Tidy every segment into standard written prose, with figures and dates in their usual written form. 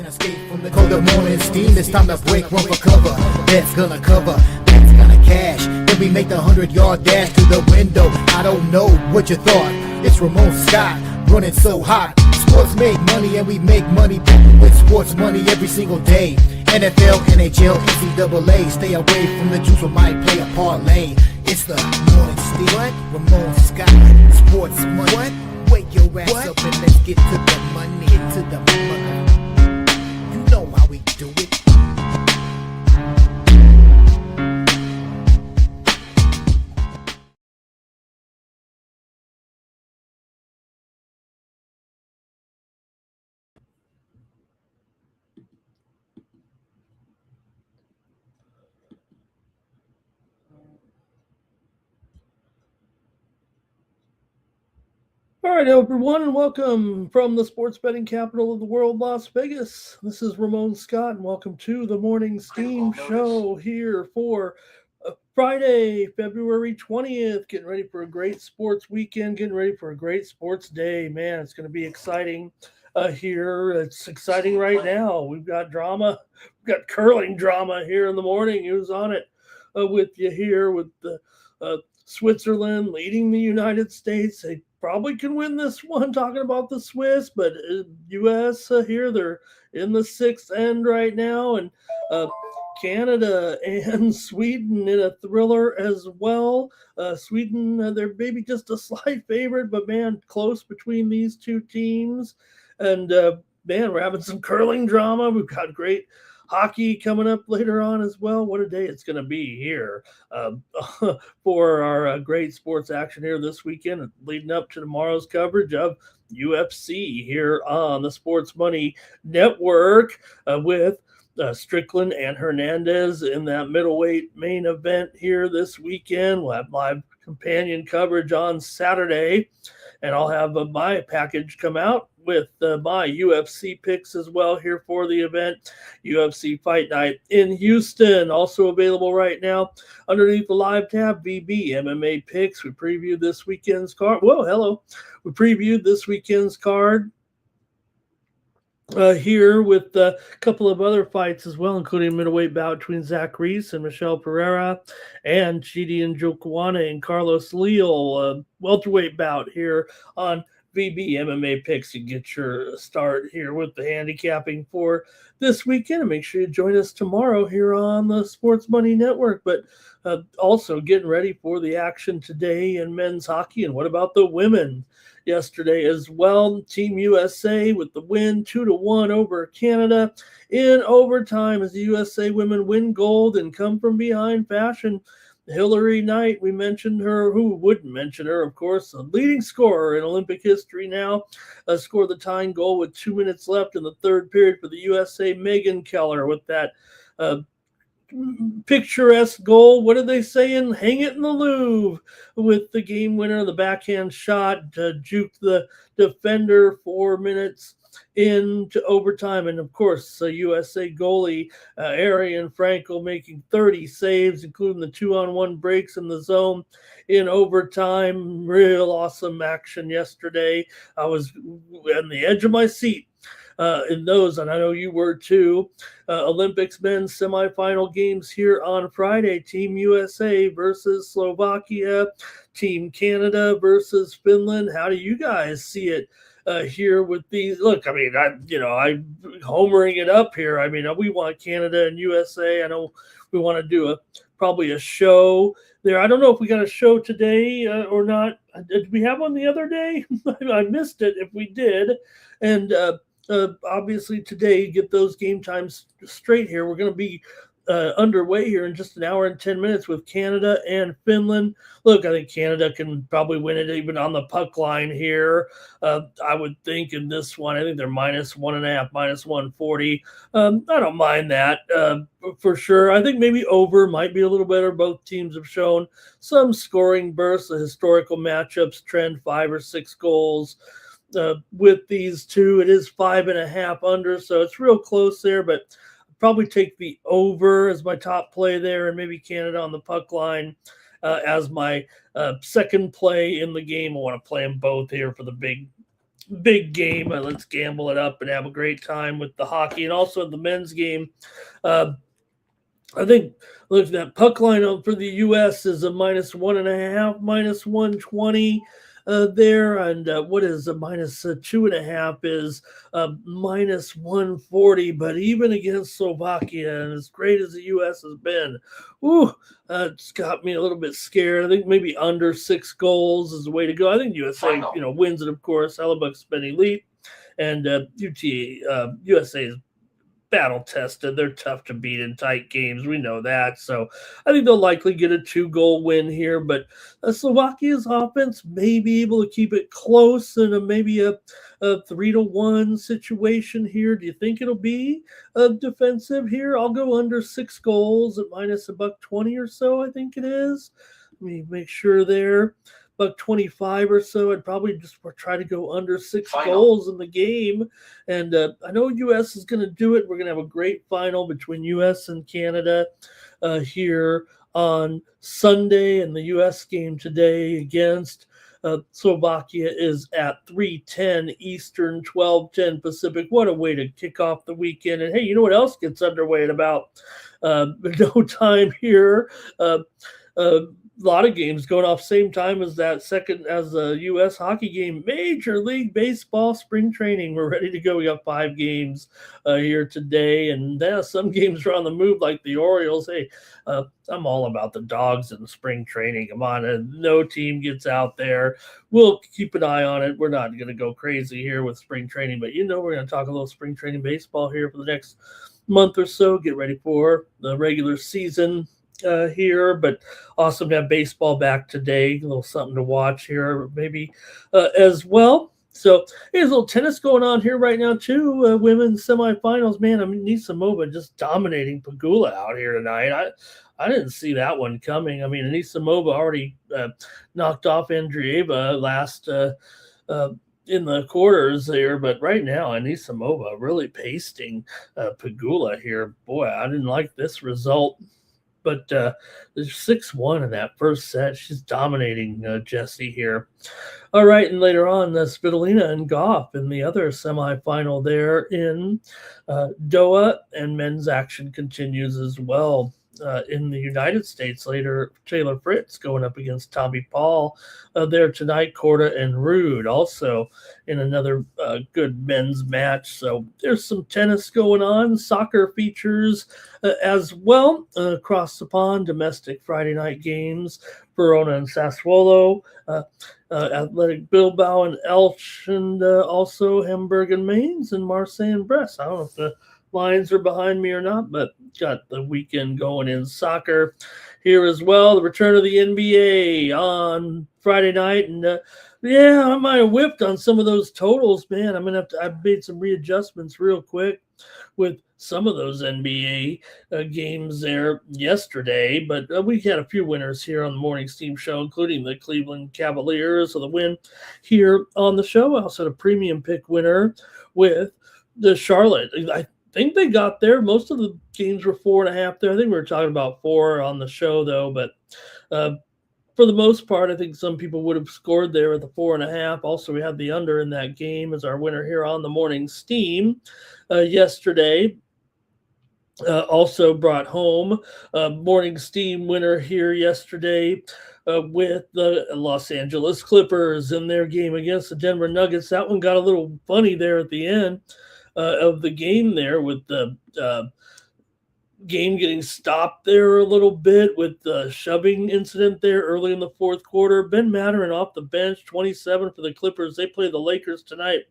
Can't escape from the cold of morning steam. It's time to break one for cover. That's gonna cover, that's gonna cash. Then we make the 100-yard dash to the window. I don't know what you thought. It's Ramon Scott, running so hot. Sports make money and we make money with sports money every single day. NFL, NHL, NCAA. Stay away from the juice, we might play a parlay. It's the morning steam. What? Ramon Scott, sports money. What? Wake your ass up and let's get to the money. Get to the money. You know how we do it. All right, everyone, and welcome from the sports betting capital of the world, Las Vegas. This is Ramon Scott, and welcome to the Morning Steam Show here for Friday, February 20th. Getting ready for a great sports weekend, getting ready for a great sports day. Man, it's going to be exciting here. It's exciting right now. We've got drama. We've got curling drama here in the morning. Who's on it with you here with the Switzerland leading the United States? They probably can win this one, talking about the Swiss, but U.S. Here, they're in the sixth end right now, and Canada and Sweden in a thriller as well. Sweden, they're maybe just a slight favorite, but man, close between these two teams. And man, we're having some curling drama. We've got great hockey coming up later on as well. What a day it's going to be here for our great sports action here this weekend, leading up to tomorrow's coverage of UFC here on the Sports Money Network with Strickland and Hernandez in that middleweight main event here this weekend. We'll have live companion coverage on Saturday, and I'll have my package come out with my UFC picks as well here for the event. UFC Fight Night in Houston, also available right now underneath the live tab, VB MMA picks. We previewed this weekend's card. Whoa, hello. We previewed this weekend's card here with a couple of other fights as well, including a middleweight bout between Zach Reese and Michelle Pereira, and Chidi and Njokuani and Carlos Leal, welterweight bout here on VB MMA picks. You get your start here with the handicapping for this weekend, and make sure you join us tomorrow here on the Sports Money Network. But also getting ready for the action today in men's hockey. And what about the women yesterday as well? Team USA with the win 2-1 over Canada in overtime as the USA women win gold and come from behind fashion. Hillary Knight, we mentioned her. Who wouldn't mention her, of course? A leading scorer in Olympic history now. Scored the tying goal with 2 minutes left in the third period for the USA. Megan Keller with that picturesque goal. What are they saying? Hang it in the Louvre with the game winner, the backhand shot, juked the defender 4 minutes into overtime. And of course, USA goalie Arian Frankel making 30 saves, including the 2-on-1 breaks in the zone in overtime. Real awesome action yesterday. I was on the edge of my seat in those, and I know you were too. Olympics men's semifinal games here on Friday. Team USA versus Slovakia, Team Canada versus Finland. How do you guys see it here with these? Look, I mean, I'm homering it up here. I mean, we want Canada and USA. I know we want to do probably a show there. I don't know if we got a show today or not. Did we have one the other day? I missed it if we did. And obviously today, get those game times straight here. We're going to be underway here in just an hour and 10 minutes with Canada and Finland. Look, I think Canada can probably win it even on the puck line here. I would think in this one, I think they're -1.5, -140. I don't mind that for sure. I think maybe over might be a little better. Both teams have shown some scoring bursts, the historical matchups trend 5 or 6 goals. With these two, it is 5.5 under, so it's real close there, but probably take the over as my top play there, and maybe Canada on the puck line as my second play in the game. I want to play them both here for the big big game. Let's gamble it up and have a great time with the hockey, and also the men's game. Uh, I think look that puck line for the U.S. is a -1.5, -120 there, and what is a -2.5 is -140. But even against Slovakia, and as great as the U.S. has been, it's got me a little bit scared. I think maybe under 6 goals is the way to go. I think USA, wins it, of course. Hellebuck's been elite, and USA is battle tested. They're tough to beat in tight games. We know that. So I think they'll likely get a 2-goal win here. But Slovakia's offense may be able to keep it close and maybe a 3-1 situation here. Do you think it'll be defensive here? I'll go under 6 goals at -120 or so. I think it is. Let me make sure there. $1.25 or so. I'd probably just try to go under 6 goals in the game. And I know U.S. is going to do it. We're going to have a great final between U.S. and Canada here on Sunday. And the U.S. game today against Slovakia is at 3:10 Eastern, 12:10 Pacific. What a way to kick off the weekend. And hey, you know what else gets underway in about no time here? A lot of games going off same time as the U.S. hockey game. Major League Baseball spring training. We're ready to go. We got 5 games here today, and some games are on the move, like the Orioles. Hey, I'm all about the dogs in spring training. Come on, no team gets out there. We'll keep an eye on it. We're not going to go crazy here with spring training, but we're going to talk a little spring training baseball here for the next month or so. Get ready for the regular season here, but awesome to have baseball back today. A little something to watch here maybe as well. So there's a little tennis going on here right now too. Women's semifinals. Man, Anisimova just dominating Pegula out here tonight. I didn't see that one coming. Anisimova already knocked off Andreeva last in the quarters there, but right now Anisimova really pasting Pegula here. Boy, I didn't like this result. But there's 6-1 in that first set. She's dominating Jessie here. All right, and later on, Svitolina and Goff in the other semifinal there in Doha, and men's action continues as well. In the United States later, Taylor Fritz going up against Tommy Paul there tonight. Korda and Rude also in another good men's match. So there's some tennis going on. Soccer features as well across the pond. Domestic Friday night games. Verona and Sassuolo. Athletic Bilbao and Elche, and also Hamburg and Mainz, and Marseille and Brest. I don't know if the lines are behind me or not, but got the weekend going in soccer here as well. The return of the NBA on Friday night, and I might have whipped on some of those totals, man. I've made some readjustments real quick with some of those NBA games there yesterday, but we had a few winners here on the Morning Steam Show, including the Cleveland Cavaliers, so the win here on the show. I also had a premium pick winner with the Charlotte. I think they got there. Most of the games were 4.5 there. I think we were talking about 4 on the show, though. But for the most part, I think some people would have scored there at the 4.5. Also, we had the under in that game as our winner here on the Morning Steam yesterday. Also brought home Morning Steam winner here yesterday with the Los Angeles Clippers in their game against the Denver Nuggets. That one got a little funny there at the end of the game there, with the game getting stopped there a little bit with the shoving incident there early in the fourth quarter. Ben Mathurin off the bench, 27 for the Clippers. They play the Lakers tonight.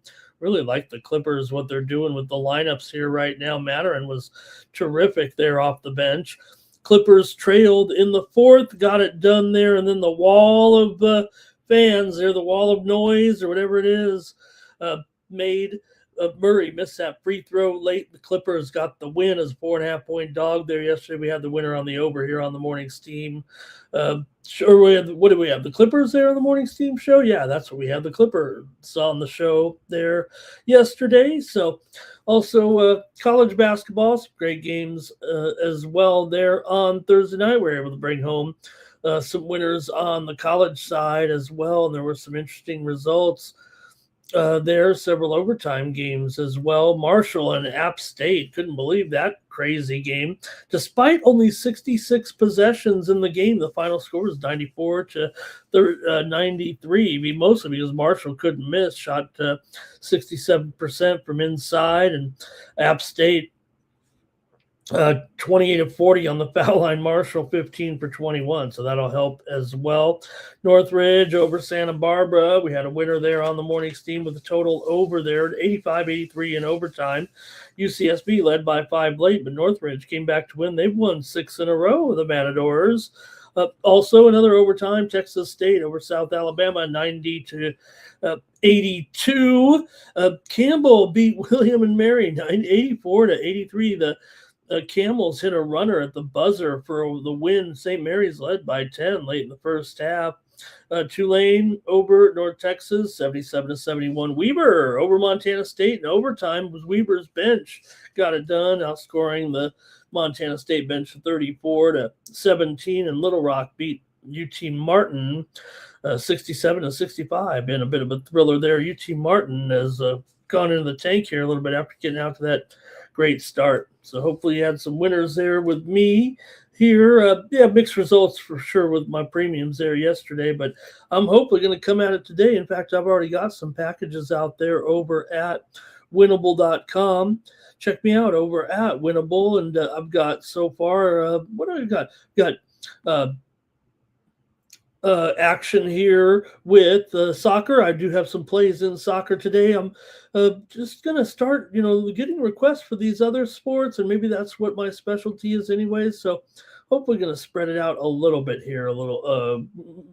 Really like the Clippers, what they're doing with the lineups here right now. Mathurin was terrific there off the bench. Clippers trailed in the fourth, got it done there, and then the wall of fans there, the wall of noise or whatever it is, made Murray missed that free throw late. The Clippers got the win as a 4.5-point dog there yesterday. We had the winner on the over here on the Morning Steam. What do we have? The Clippers there on the Morning Steam show? Yeah, that's what we had. The Clippers on the show there yesterday. So also college basketball, some great games as well there on Thursday night. We were able to bring home some winners on the college side as well, and there were some interesting results There are several overtime games as well. Marshall and App State, couldn't believe that crazy game. Despite only 66 possessions in the game, the final score was 94 to 93. Mostly because Marshall couldn't miss, shot 67% from inside, and App State 28 of 40 on the foul line. Marshall 15 for 21, so that'll help as well. Northridge over Santa Barbara. We had a winner there on the morning steam with a total over there, 85-83 in overtime. UCSB led by 5 late, but Northridge came back to win. They've won 6 in a row, the Matadors. Also, another overtime, Texas State over South Alabama, 90-82. Campbell beat William and Mary, 84-83. The Camels hit a runner at the buzzer for the win. St. Mary's led by 10 late in the first half. Tulane over North Texas, 77-71. Weber over Montana State in overtime. Was Weber's bench got it done, outscoring the Montana State bench 34-17. And Little Rock beat UT Martin 67-65. Been a bit of a thriller there. UT Martin has gone into the tank here a little bit after getting out to that great start. So hopefully you had some winners there with me here. Mixed results for sure with my premiums there yesterday, but I'm hopefully going to come at it today. In fact, I've already got some packages out there over at winnable.com. Check me out over at Winnable, and I've got so far, what do I got? Got action here with soccer. I do have some plays in soccer today. I'm just going to start, getting requests for these other sports, and maybe that's what my specialty is anyway. So hopefully going to spread it out a little bit here,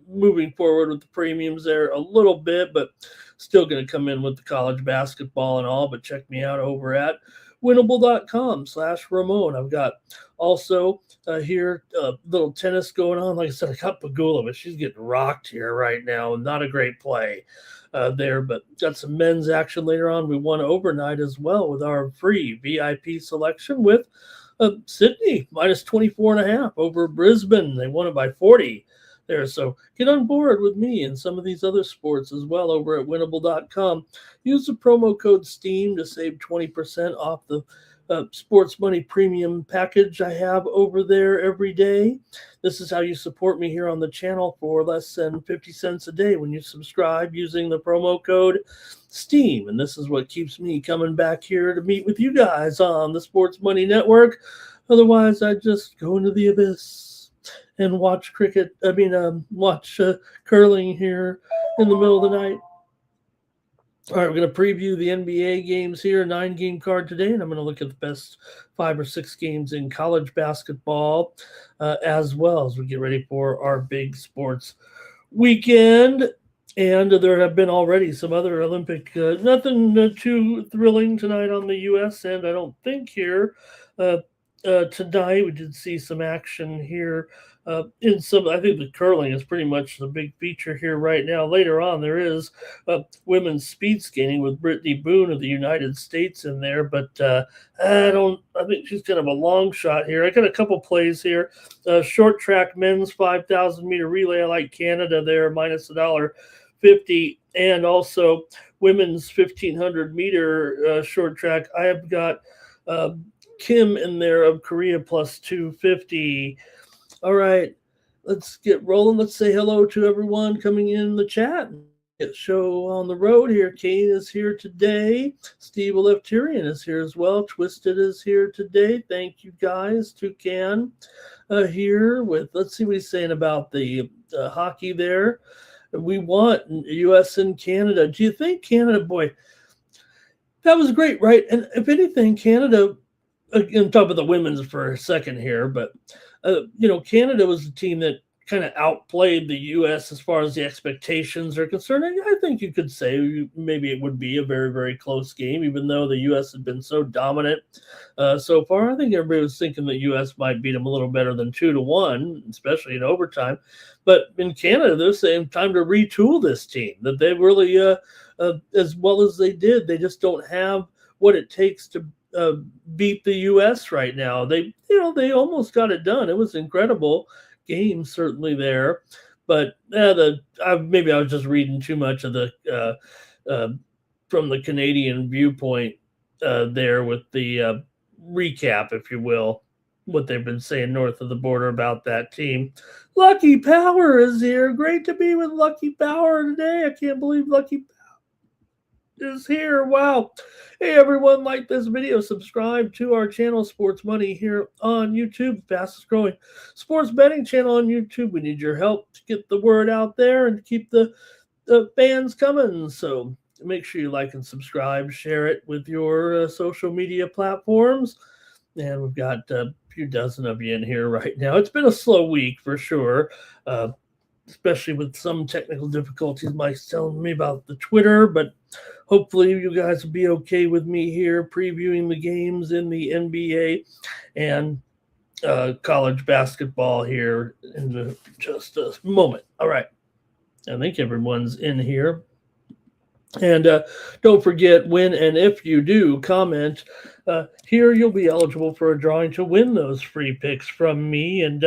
moving forward with the premiums there a little bit, but still going to come in with the college basketball and all. But check me out over at winnable.com/Ramon. I've got also here little tennis going on. Like I said, I got Pagula, but she's getting rocked here right now. Not a great play there, but got some men's action later on. We won overnight as well with our free VIP selection with Sydney minus 24.5 over Brisbane. They won it by 40 there. So get on board with me and some of these other sports as well over at winnable.com. Use the promo code STEAM to save 20% off the sports money premium package I have over there every day. This is how you support me here on the channel for less than 50 cents a day when you subscribe using the promo code STEAM. And this is what keeps me coming back here to meet with you guys on the Sports Money Network. Otherwise, I just go into the abyss and watch watch curling here in the middle of the night. All right, we're going to preview the NBA games here, 9-game card today, and I'm going to look at the best 5 or 6 games in college basketball as well as we get ready for our big sports weekend. And there have been already some other Olympic, nothing too thrilling tonight on the U.S. end, I don't think, here. Tonight we did see some action here in some. I think the curling is pretty much the big feature here right now. Later on, there is women's speed skating with Brittany Boone of the United States in there, but I think she's kind of a long shot here. I got a couple plays here. Short track men's 5,000 meter relay. I like Canada there, minus $1.50, and also women's 1,500 meter short track. I have got Kim in there of Korea plus 250. All right, let's get rolling. Let's say hello to everyone coming in the chat. Get show on the road here. Kane is here today. Steve Aleftirian is here as well. Twisted is here today. Thank you guys. Toucan here with, let's see what he's saying about the hockey there. We want U.S. and Canada. Do you think Canada, boy, that was great, right? And if anything, Canada, on top of the women's for a second here, but Canada was the team that kind of outplayed the U.S. as far as the expectations are concerned. I think you could say maybe it would be a very, very close game, even though the U.S. had been so dominant so far. I think everybody was thinking the U.S. might beat them a little better than 2-1, especially in overtime. But in Canada, they're saying time to retool this team, that they really, as well as they did, they just don't have what it takes to beat the U.S. right now. They almost got it done. It was incredible game, certainly there, but maybe I was just reading too much of the from the Canadian viewpoint there with the recap, if you will, what they've been saying north of the border about that team. Lucky Power is here. Great to be with Lucky Power today. I can't believe Lucky Power is here. Wow. Hey, everyone, like this video, subscribe to our channel, Sports Money, here on YouTube, fastest growing sports betting channel on YouTube. We need your help to get the word out there and keep the fans coming. So make sure you like and subscribe, share it with your social media platforms. And we've got a few dozen of you in here right now. It's been a slow week for sure, especially with some technical difficulties. Mike's telling me about the Twitter, but hopefully you guys will be okay with me here previewing the games in the NBA and college basketball here in just a moment. All right. I think everyone's in here. And don't forget, when and if you do comment, here you'll be eligible for a drawing to win those free picks from me. And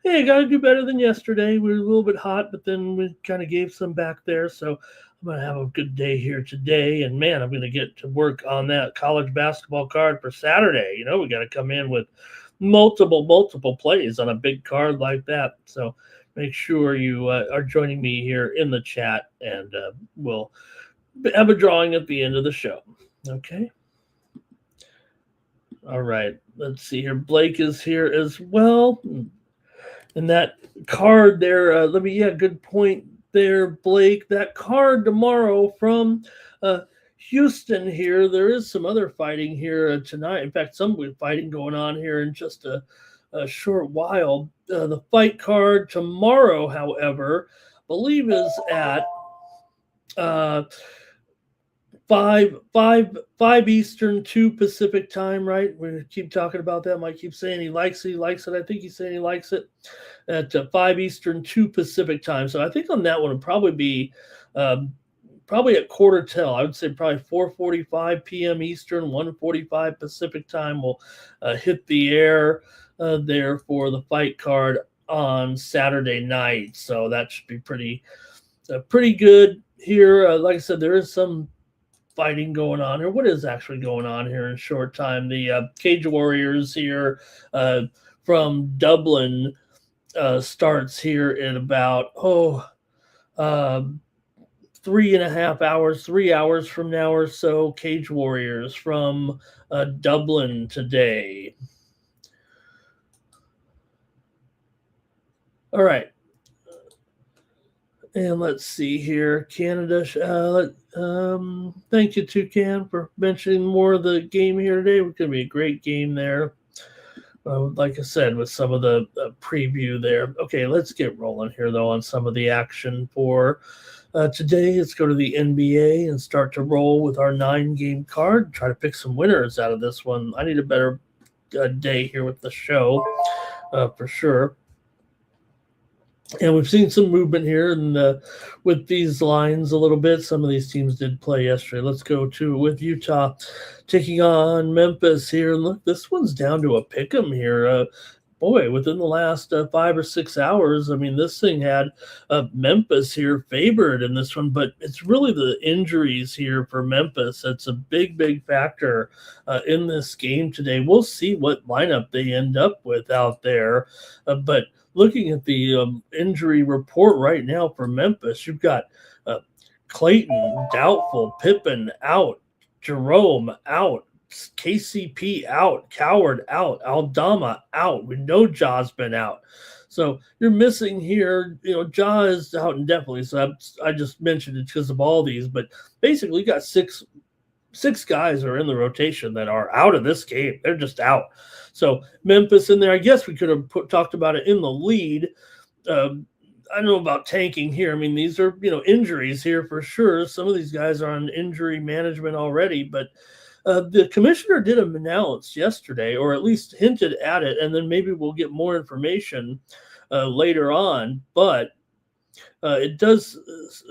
hey, got to do better than yesterday. We were a little bit hot, but then we kind of gave some back there. So I'm going to have a good day here today. And man, I'm going to get to work on that college basketball card for Saturday. You know, we got to come in with multiple plays on a big card like that. So make sure you are joining me here in the chat, and we'll have a drawing at the end of the show. Okay. All right. Let's see here. Blake is here as well. And that card there, good point there, Blake. That card tomorrow from Houston here. There is some other fighting here tonight. In fact, some fighting going on here in just a short while. The fight card tomorrow, however, I believe is at 5 Eastern, 2 Pacific time, right? We keep talking about that. Mike keeps saying he likes it. I think he's saying he likes it at 5 Eastern, 2 Pacific time. So I think on that one it'll probably be probably at quarter till. I would say probably 4:45 p.m. Eastern, 1:45 Pacific time will hit the air there for the fight card on Saturday night. So that should be pretty good here. Like I said, there is some fighting going on here. What is actually going on here in short time? The Cage Warriors here from Dublin starts here in about 3.5 hours, 3 hours from now or so. Cage Warriors from Dublin today. All right. And let's see here. Canada. Thank you, Toucan, for mentioning more of the game here today. It's going to be a great game there. Like I said, with some of the preview there. Okay, let's get rolling here, though, on some of the action for today. Let's go to the NBA and start to roll with our 9-game card. Try to pick some winners out of this one. I need a better day here with the show for sure. And we've seen some movement here and with these lines a little bit. Some of these teams did play yesterday. Let's go with Utah taking on Memphis here. And look, this one's down to a pick 'em here. Boy, within the last 5 or 6 hours, I mean, this thing had Memphis here favored in this one, but it's really the injuries here for Memphis. That's a big factor in this game today. We'll see what lineup they end up with out there, but looking at the injury report right now for Memphis, you've got Clayton doubtful, Pippen out, Jerome out, KCP out, Coward out, Aldama out. We know Ja's been out. So you're missing here, Ja is out indefinitely. So I just mentioned it because of all these, but basically you got six guys are in the rotation that are out of this game. They're just out. So Memphis in there, I guess we could have talked about it in the lead. I don't know about tanking here. I mean, these are, injuries here for sure. Some of these guys are on injury management already, but the commissioner did announce yesterday, or at least hinted at it, and then maybe we'll get more information later on. But it does.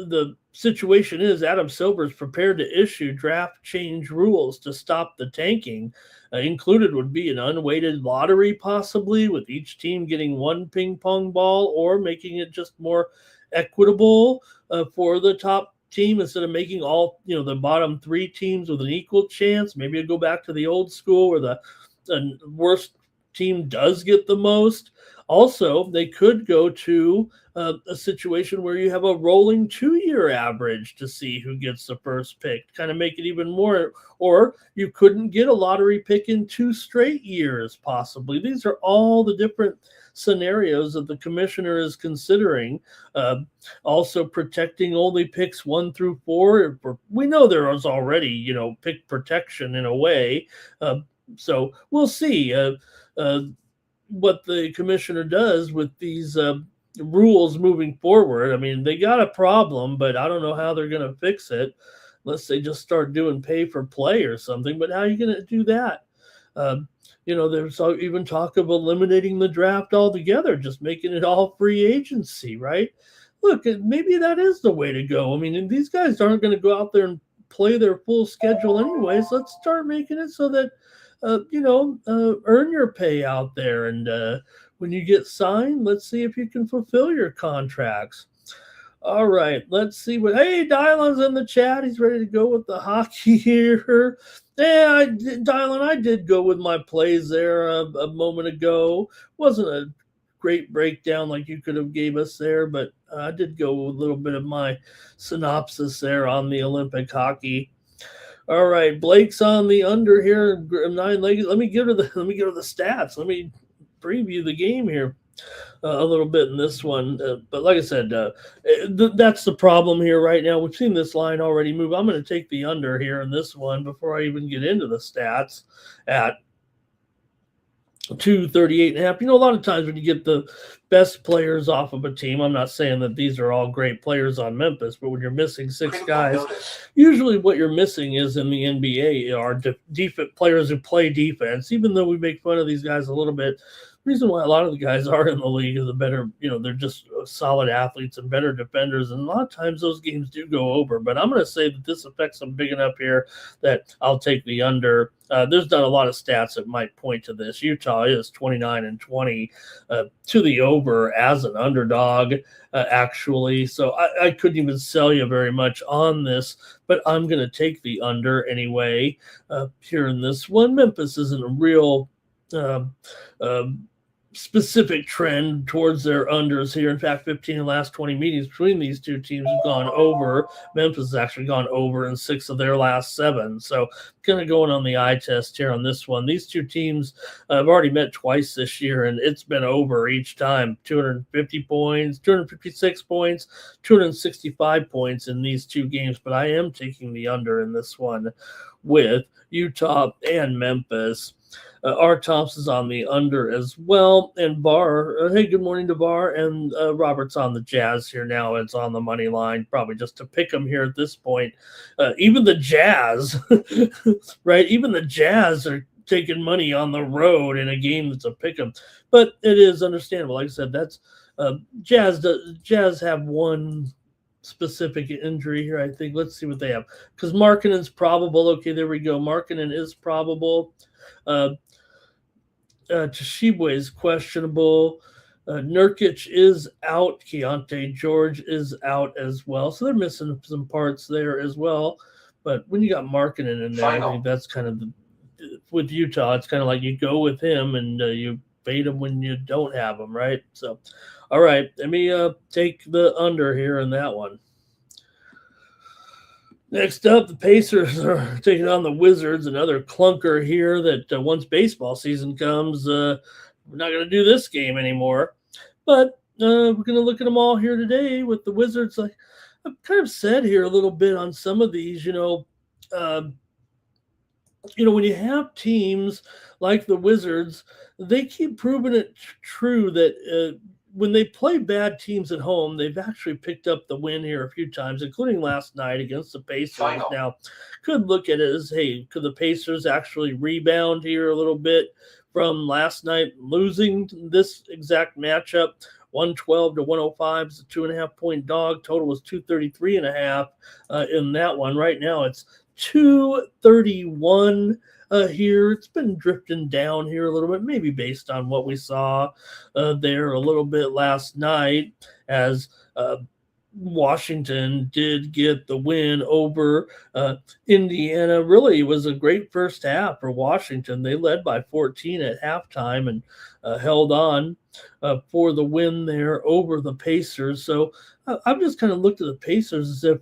The situation is Adam Silver is prepared to issue draft change rules to stop the tanking. Included would be an unweighted lottery, possibly, with each team getting one ping pong ball, or making it just more equitable for the top team instead of making all, the bottom 3 teams with an equal chance. Maybe go back to the old school where the worst team does get the most. Also, they could go to a situation where you have a rolling 2-year average to see who gets the first pick, kind of make it even more. Or you couldn't get a lottery pick in 2 straight years, possibly. These are all the different scenarios that the commissioner is considering. Also protecting only picks 1 through 4. We know there is already, pick protection in a way. So we'll see what the commissioner does with these rules moving forward. I mean, they got a problem, but I don't know how they're going to fix it unless they just start doing pay for play or something. But how are you going to do that? There's even talk of eliminating the draft altogether, just making it all free agency, right? Look, maybe that is the way to go. I mean, these guys aren't going to go out there and play their full schedule anyways. Let's start making it so that earn your pay out there. And when you get signed, let's see if you can fulfill your contracts. All right, let's see hey, Dylan's in the chat. He's ready to go with the hockey here. Yeah, Dylan, I did go with my plays there a moment ago. Wasn't a great breakdown like you could have gave us there, but I did go with a little bit of my synopsis there on the Olympic hockey. All right, Blake's on the under here, 9 legs. Let me go to the stats. Let me preview the game here a little bit in this one. But like I said, that's the problem here right now. We've seen this line already move. I'm going to take the under here in this one before I even get into the stats at 238.5. A lot of times when you get the best players off of a team, I'm not saying that these are all great players on Memphis, but when you're missing 6 guys, usually what you're missing is in the NBA are players who play defense. Even though we make fun of these guys a little bit, the reason why a lot of the guys are in the league is the better, they're just solid athletes and better defenders. And a lot of times those games do go over. But I'm going to say that this affects them big enough here that I'll take the under. There's not a lot of stats that might point to this. Utah is 29-20 to the over as an underdog, actually. So I couldn't even sell you very much on this, but I'm going to take the under anyway here in this one. Memphis isn't a real specific trend towards their unders here. In fact, 15 of the last 20 meetings between these two teams have gone over. Memphis has actually gone over in 6 of their last 7. So kind of going on the eye test here on this one. These two teams have already met twice this year, and it's been over each time. 250 points, 256 points, 265 points in these 2 games. But I am taking the under in this one with Utah and Memphis. R. Thompson's on the under as well. And Barr, hey, good morning to Barr. And Robert's on the Jazz here now. It's on the money line, probably just to pick them here at this point. Even the Jazz, right? Even the Jazz are taking money on the road in a game that's a pick 'em. But it is understandable. Like I said, that's Jazz have one specific injury here, I think. Let's see what they have. Because Markkanen's probable. Okay, there we go. Markkanen is probable. Toshibwe is questionable. Nurkic is out. Keontae George is out as well. So they're missing some parts there as well. But when you got Markkanen in there, I think that's kind of with Utah, it's kind of like you go with him and you fade him when you don't have him, right? So, all right, let me take the under here in that one. Next up, the Pacers are taking on the Wizards, another clunker here that once baseball season comes, we're not going to do this game anymore. But we're going to look at them all here today with the Wizards. Like I've kind of said here a little bit on some of these, when you have teams like the Wizards, they keep proving it true that when they play bad teams at home, they've actually picked up the win here a few times, including last night against the Pacers. Now, could look at it as, hey, could the Pacers actually rebound here a little bit from last night losing this exact matchup? 112 to 105 is a 2.5-point dog. Total was 233.5 in that one. Right now, it's 231 here. It's been drifting down here a little bit, maybe based on what we saw there a little bit last night as Washington did get the win over Indiana. Really, it was a great first half for Washington. They led by 14 at halftime and held on for the win there over the Pacers. So I've just kind of looked at the Pacers as if,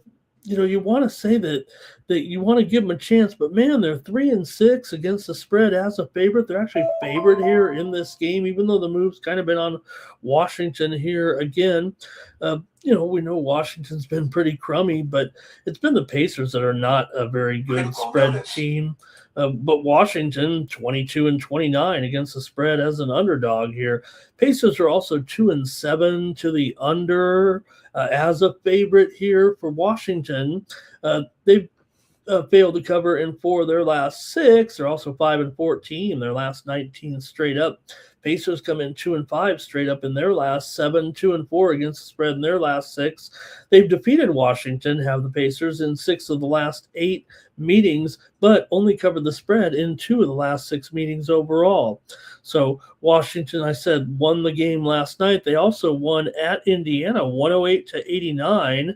you want to say that you want to give them a chance, but man, they're 3-6 against the spread as a favorite. They're actually favored here in this game, even though the move's kind of been on Washington here again. We know Washington's been pretty crummy, but it's been the Pacers that are not a very good spread team. But Washington 22-29 against the spread as an underdog here. Pacers are also 2-7 to the under as a favorite here for Washington. They've failed to cover in 4 of their last 6. They're also 5-14 their last 19 straight up. Pacers come in 2-5 straight up in their last 7, 2-4 against the spread in their last 6. They've defeated Washington, have the Pacers, in 6 of the last 8 meetings, but only covered the spread in 2 of the last 6 meetings overall. So Washington, I said, won the game last night. They also won at Indiana 108-89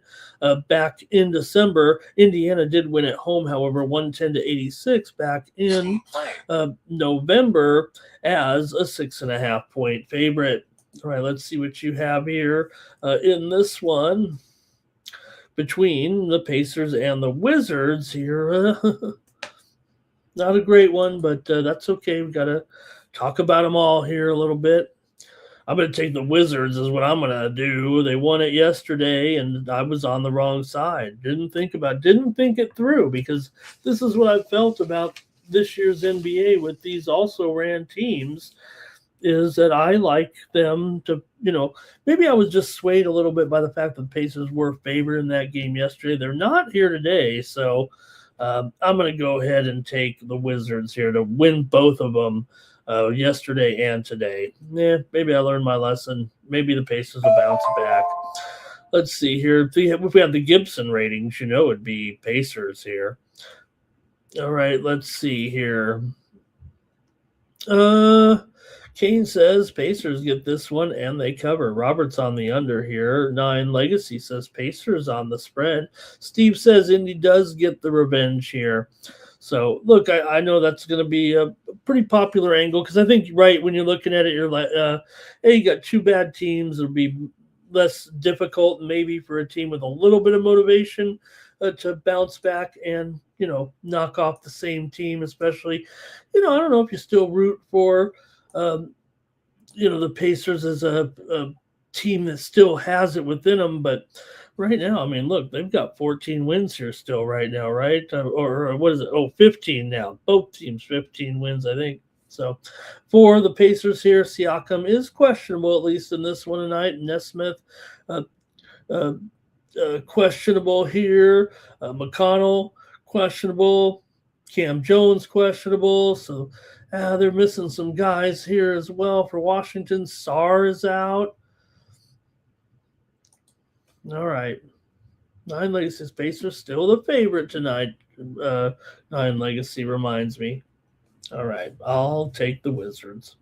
back in December. Indiana did win at home, however, 110-86 back in November as a 6.5-point favorite. All right, let's see what you have here in this one between the Pacers and the Wizards here. Not a great one, but that's okay. We got to talk about them all here a little bit. I'm going to take the Wizards is what I'm going to do. They won it yesterday, and I was on the wrong side. Didn't think it through, because this is what I felt about this year's NBA with these also-ran teams, is that I like them to, maybe I was just swayed a little bit by the fact that the Pacers were favored in that game yesterday. They're not here today, so I'm going to go ahead and take the Wizards here to win both of them yesterday and today. Maybe I learned my lesson. Maybe the Pacers will bounce back. Let's see here. If we have the Gibson ratings, it'd be Pacers here. All right, let's see here. Kane says Pacers get this one and they cover. Robert's on the under here. 9 Legacy says Pacers on the spread. Steve says Indy does get the revenge here. So, look, I know that's going to be a pretty popular angle, because I think, right, when you're looking at it, you're like, hey, you got 2 bad teams. It'll be less difficult maybe for a team with a little bit of motivation to bounce back and, knock off the same team, especially, I don't know if you still root for, the Pacers as a team that still has it within them, but right now, look, they've got 14 wins here still right now, right? Or what is it? 15 now. Both teams 15 wins, I think. So for the Pacers here, Siakam is questionable, at least in this one tonight. Nesmith questionable here. McConnell questionable. Cam Jones questionable. So they're missing some guys here as well for Washington. Sarr is out. All right. 9 Legacy's Pacers still the favorite tonight. 9 Legacy reminds me. All right. I'll take the Wizards.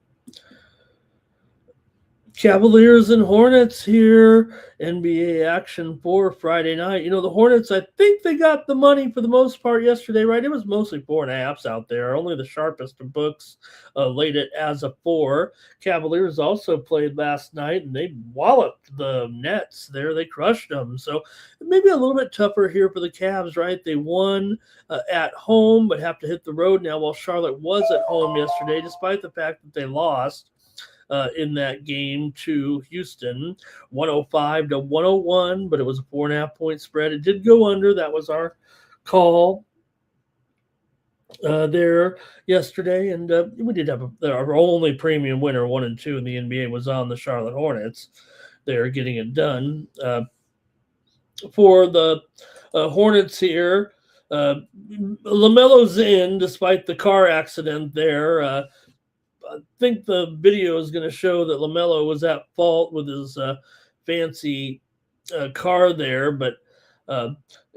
Cavaliers and Hornets here. NBA action for Friday night. The Hornets, I think they got the money for the most part yesterday, right? It was mostly 4.5s out there. Only the sharpest of books laid it as a 4. Cavaliers also played last night, and they walloped the Nets there. They crushed them. So maybe a little bit tougher here for the Cavs, right? They won at home, but have to hit the road now, while Charlotte was at home yesterday, despite the fact that they lost in that game to Houston, 105-101, but it was a 4.5-point spread. It did go under. That was our call there yesterday, and we did have our only premium winner, 1 and 2 in the NBA, was on the Charlotte Hornets. They're getting it done. For the Hornets here, LaMelo's in despite the car accident there. I think the video is going to show that LaMelo was at fault with his fancy car there, but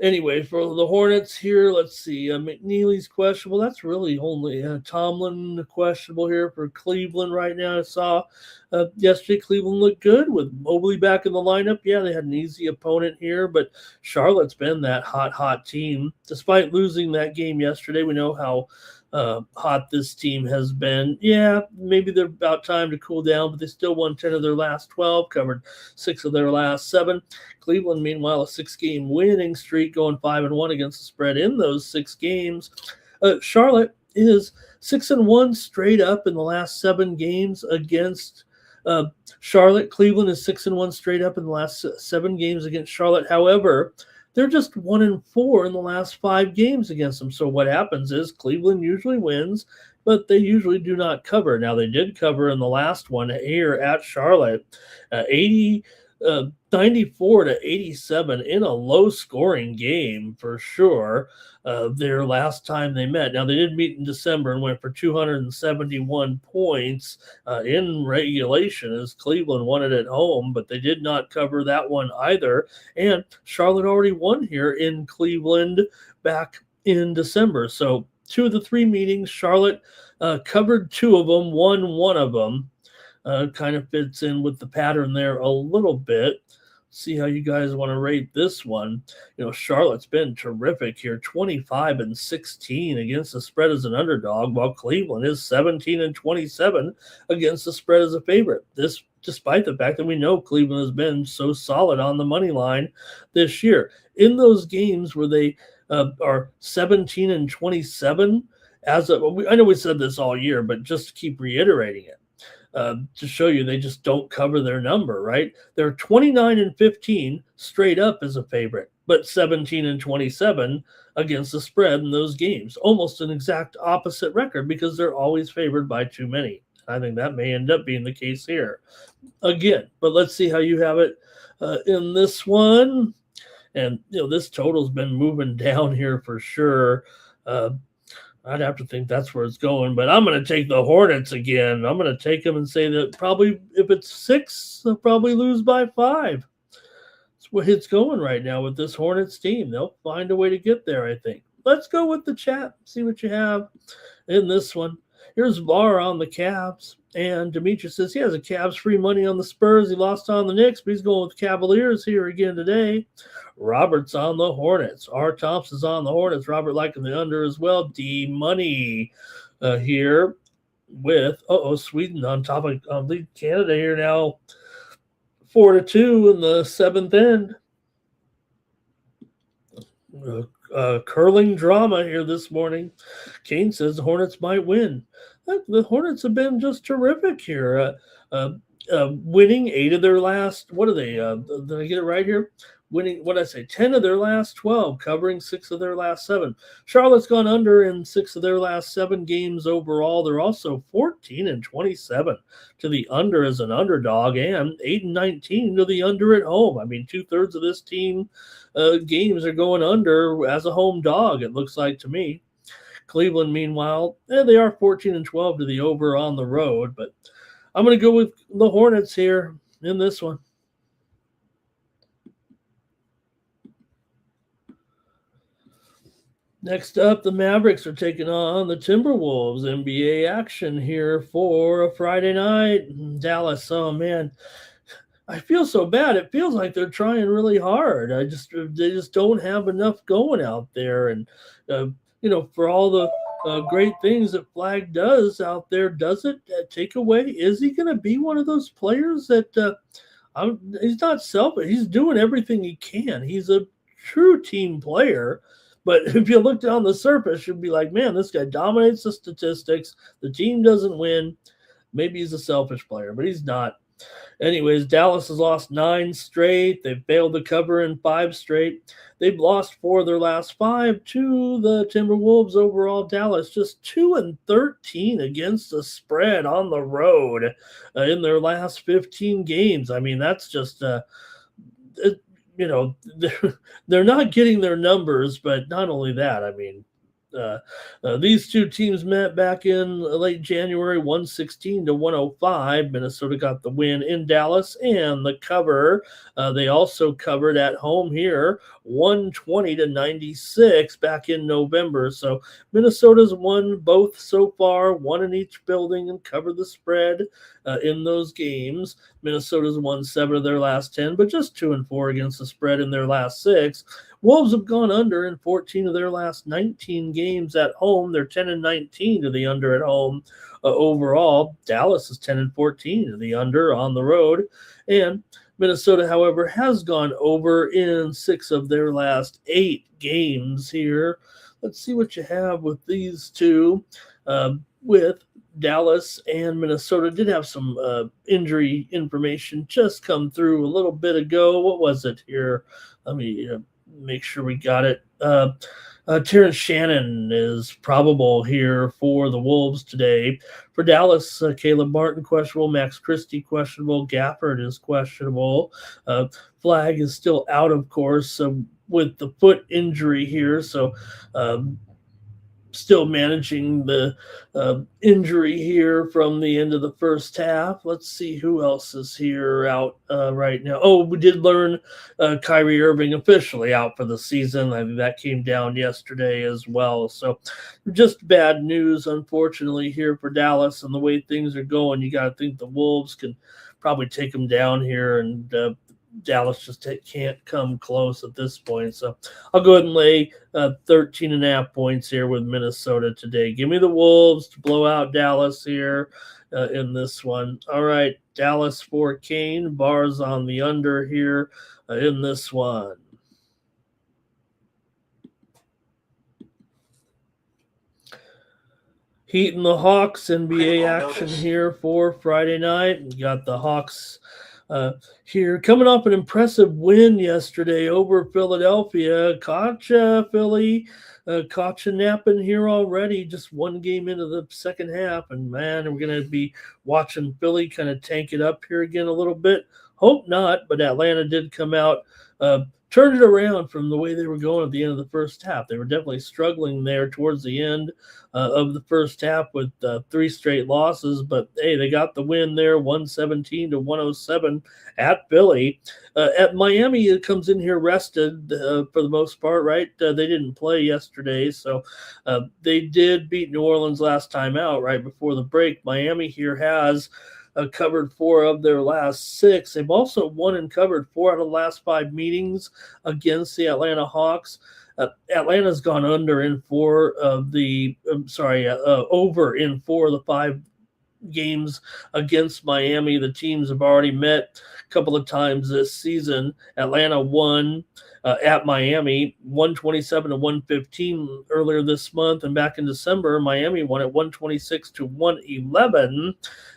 Anyway, for the Hornets here, let's see. McNeely's questionable. That's really only Tomlin questionable here for Cleveland right now. I saw yesterday Cleveland looked good with Mobley back in the lineup. Yeah, they had an easy opponent here, but Charlotte's been that hot team. Despite losing that game yesterday, we know how hot this team has been. Yeah, maybe they're about time to cool down, but they still won 10 of their last 12, covered 6 of their last 7. Cleveland, meanwhile, a 6-game winning streak, going 5-1 against the spread in those 6 games. Charlotte is 6-1 straight up in the last 7 games against Charlotte. Cleveland is 6-1 straight up in the last 7 games against Charlotte. However, they're just 1-4 in the last 5 games against them. So what happens is Cleveland usually wins, but they usually do not cover. Now, they did cover in the last one here at Charlotte, 94-87 in a low-scoring game for sure. Their last time they met. Now, they did meet in December and went for 271 points in regulation as Cleveland won it at home, but they did not cover that one either. And Charlotte already won here in Cleveland back in December. So 2 of the 3 meetings, Charlotte covered 2 of them, won 1 of them. Kind of fits in with the pattern there a little bit. See how you guys want to rate this one. Charlotte's been terrific here, 25-16 against the spread as an underdog, while Cleveland is 17-27 against the spread as a favorite. This despite the fact that we know Cleveland has been so solid on the money line this year. In those games where they are 17-27, I know we said this all year, but just to keep reiterating it, to show you they just don't cover their number, right? They're 29-15 straight up as a favorite, but 17-27 against the spread in those games. Almost an exact opposite record because they're always favored by too many. I think that may end up being the case here again, but let's see how you have it in this one. And, this total's been moving down here for sure. I'd have to think that's where it's going, but I'm going to take the Hornets again. I'm going to take them and say that probably if it's 6, they'll probably lose by 5. That's where it's going right now with this Hornets team. They'll find a way to get there, I think. Let's go with the chat, see what you have in this one. Here's VAR on the Cavs, and Demetrius says he has a Cavs free money on the Spurs. He lost on the Knicks, but he's going with Cavaliers here again today. Robert's on the Hornets. R. Thompson's on the Hornets. Robert liking the under as well. D Money here with Sweden on top of lead Canada here now, 4-2 in the 7th end. Curling drama here this morning. Kane says the Hornets might win. The Hornets have been just terrific here. Winning 8 of their last, what are they? Did I get it right here? Winning, 10 of their last 12, covering 6 of their last 7. Charlotte's gone under in 6 of their last 7 games overall. They're also 14-27 to the under as an underdog and 8-19 to the under at home. I mean, 2/3 of this team games are going under as a home dog, it looks like to me. Cleveland, meanwhile, they are 14-12 to the over on the road, but I'm going to go with the Hornets here in this one. Next up, the Mavericks are taking on the Timberwolves. NBA action here for a Friday night. Dallas, oh man, I feel so bad. It feels like they're trying really hard. They just don't have enough going out there. And, for all the great things that Flag does out there, does it take away? Is he going to be one of those players that he's not selfish. He's doing everything he can. He's a true team player. But if you looked on the surface, you'd be like, man, this guy dominates the statistics. The team doesn't win. Maybe he's a selfish player, but he's not. Anyways, Dallas has lost 9 straight. They've failed to cover in 5 straight. They've lost 4 of their last 5 to the Timberwolves. Overall, Dallas just 2-13 against the spread on the road in their last 15 games. I mean, that's just they're not getting their numbers, but not only that, I mean, These two teams met back in late January, 116-105. Minnesota got the win in Dallas and the cover. They also covered at home here, 120-96 back in November. So Minnesota's won both so far, one in each building, and covered the spread in those games. Minnesota's won 7 of their last 10, but just 2-4 against the spread in their last 6. Wolves have gone under in 14 of their last 19 games at home. They're 10-19 to the under at home overall. Dallas is 10-14 to the under on the road. And Minnesota, however, has gone over in 6 of their last 8 games here. Let's see what you have with these two. With Dallas and Minnesota did have some injury information just come through a little bit ago. What was it here? Let me make sure we got it. Terrence Shannon is probable here for the Wolves today. For Dallas, Caleb Martin questionable, Max Christie questionable, Gafford is questionable. Flagg is still out, of course, with the foot injury here. So still managing the injury here from the end of the first half. Let's see who else is here out right now. Oh, we did learn Kyrie Irving officially out for the season. I mean, that came down yesterday as well. So just bad news, unfortunately, here for Dallas and the way things are going. You got to think the Wolves can probably take them down here, and Dallas just can't come close at this point. So I'll go ahead and lay 13.5 points here with Minnesota today. Give me the Wolves to blow out Dallas here in this one. All right, Dallas for Kane. Bars on the under here in this one. Heat and the Hawks, NBA action here for Friday night. You got the Hawks here coming off an impressive win yesterday over Philadelphia. Caught Philly, caught you napping here already, just one game into the second half. And, man, we're going to be watching Philly kind of tank it up here again a little bit. Hope not, but Atlanta did come out, turned it around from the way they were going at the end of the first half. They were definitely struggling there towards the end of the first half with 3 straight losses, but hey, they got the win there, 117-107 at Philly. At Miami, it comes in here rested for the most part, right? They didn't play yesterday, so they did beat New Orleans last time out right before the break. Miami here has covered 4 of their last 6. They've also won and covered 4 out of the last 5 meetings against the Atlanta Hawks. Atlanta's gone under in 4 of the, over in 4 of the 5 games against Miami. The teams have already met a couple of times this season. Atlanta won at Miami 127-115 earlier this month, and back in December, Miami won at 126-111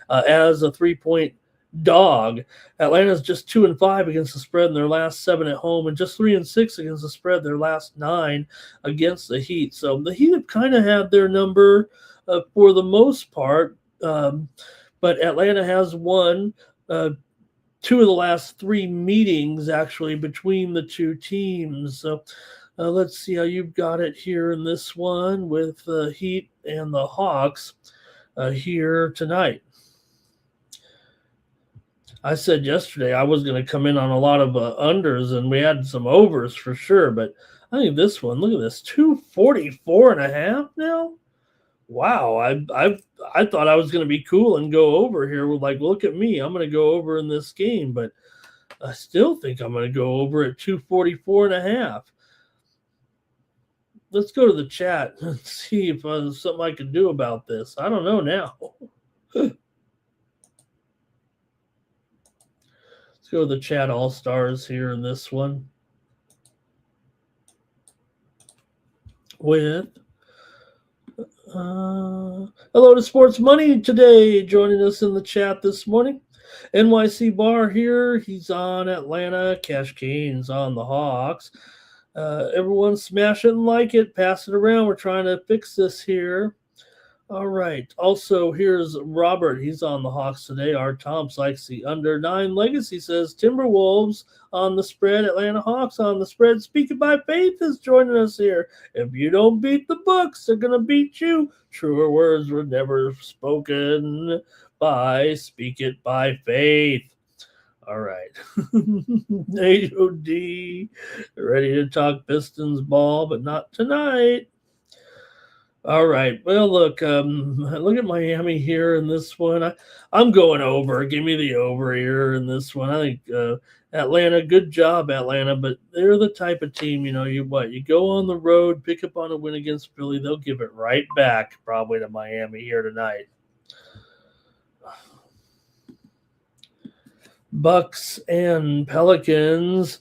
as a 3-point dog. Atlanta's just 2-5 against the spread in their last 7 at home, and just 3-6 against the spread their last 9 against the Heat. So the Heat have kind of had their number for the most part, but Atlanta has won 2 of the last 3 meetings actually between the two teams. So let's see how you've got it here in this one with the Heat and the Hawks here tonight. I said yesterday I was going to come in on a lot of unders, and we had some overs for sure. But I think this one, look at this, 244.5 now. Wow, I thought I was going to be cool and go over here. With like, look at me, I'm going to go over in this game, but I still think I'm going to go over at 244.5. Let's go to the chat and see if there's something I can do about this. I don't know now. Go to the chat all-stars here in this one with hello to Sports Money today, joining us in the chat this morning. NYC Bar here, he's on Atlanta. Cash Kane's on the Hawks. Everyone smash it and like it, pass it around. We're trying to fix this here. All right. Also, here's Robert. He's on the Hawks today. Our Tomps likes the under 9. Legacy says Timberwolves on the spread. Atlanta Hawks on the spread. Speaking by Faith is joining us here. If you don't beat the books, they're going to beat you. Truer words were never spoken by Speak It by Faith. All right. HOD ready to talk Pistons ball, but not tonight. All right. Well, look at Miami here in this one. I'm going over. Give me the over here in this one. I think Atlanta, good job, Atlanta, but they're the type of team, you go on the road, pick up on a win against Philly, they'll give it right back probably to Miami here tonight. Bucks and Pelicans.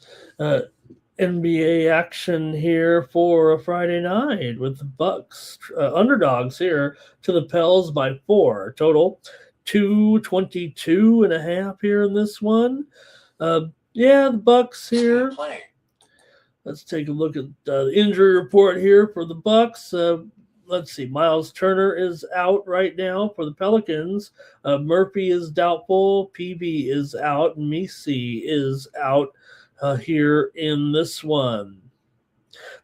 NBA action here for a Friday night with the Bucks underdogs here to the Pels by 4. Total 222.5 here in this one. The Bucks here. Let's take a look at the injury report here for the Bucks. Let's see. Miles Turner is out right now for the Pelicans. Murphy is doubtful. Peavy is out. Misi is out. Here in this one.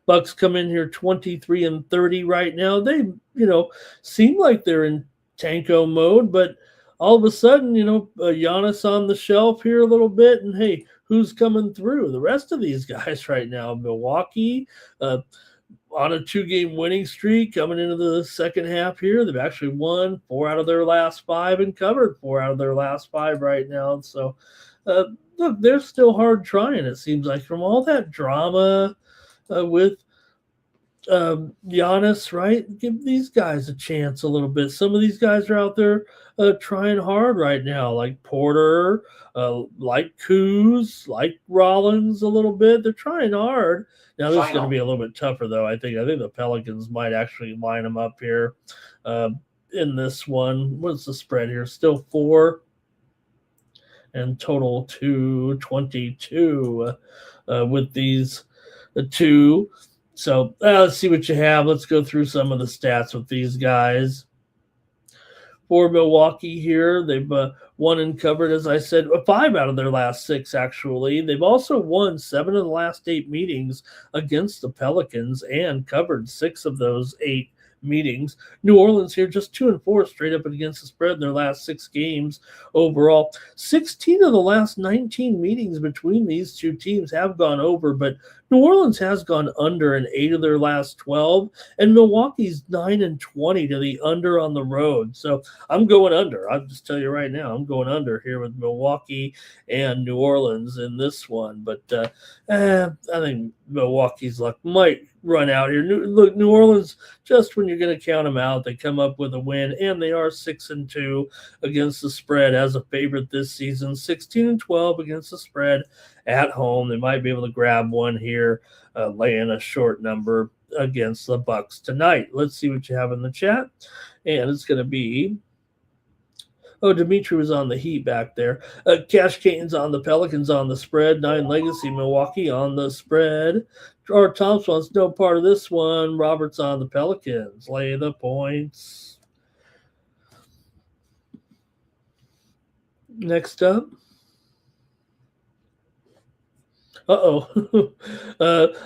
Bucks come in here 23-30 right now. They, seem like they're in tanko mode, but all of a sudden, Giannis on the shelf here a little bit, and hey, who's coming through? The rest of these guys right now. Milwaukee on a 2-game winning streak coming into the second half here. They've actually won 4 out of their last 5 and covered 4 out of their last 5 right now. So, look, they're still hard trying, it seems like, from all that drama with Giannis, right? Give these guys a chance a little bit. Some of these guys are out there trying hard right now, like Porter, like Kuz, like Rollins a little bit. They're trying hard. Now, this is going to be a little bit tougher, though. I think the Pelicans might actually line them up here in this one. What's the spread here? Still 4. And total 222 with these 2. So let's see what you have. Let's go through some of the stats with these guys. For Milwaukee here, they've won and covered, as I said, 5 out of their last 6, actually. They've also won 7 of the last 8 meetings against the Pelicans and covered 6 of those 8 meetings. New Orleans here just 2-4 straight up against the spread in their last 6 games overall. 16 of the last 19 meetings between these two teams have gone over, but New Orleans has gone under in 8 of their last 12, and Milwaukee's 9-20 to the under on the road. So I'm going under. I'll just tell you right now, I'm going under here with Milwaukee and New Orleans in this one. But I think Milwaukee's luck might run out here. New Orleans, just when you're going to count them out, they come up with a win, and they are 6-2 against the spread as a favorite this season. 16-12 against the spread at home. They might be able to grab one here, laying a short number against the Bucks tonight. Let's see what you have in the chat, and it's going to be. Oh, Dimitri was on the Heat back there. Cash Cane's on the Pelicans on the spread. 9 Legacy Milwaukee on the spread. Or Thompson wants no part of this one. Roberts on the Pelicans. Lay the points. Next up. I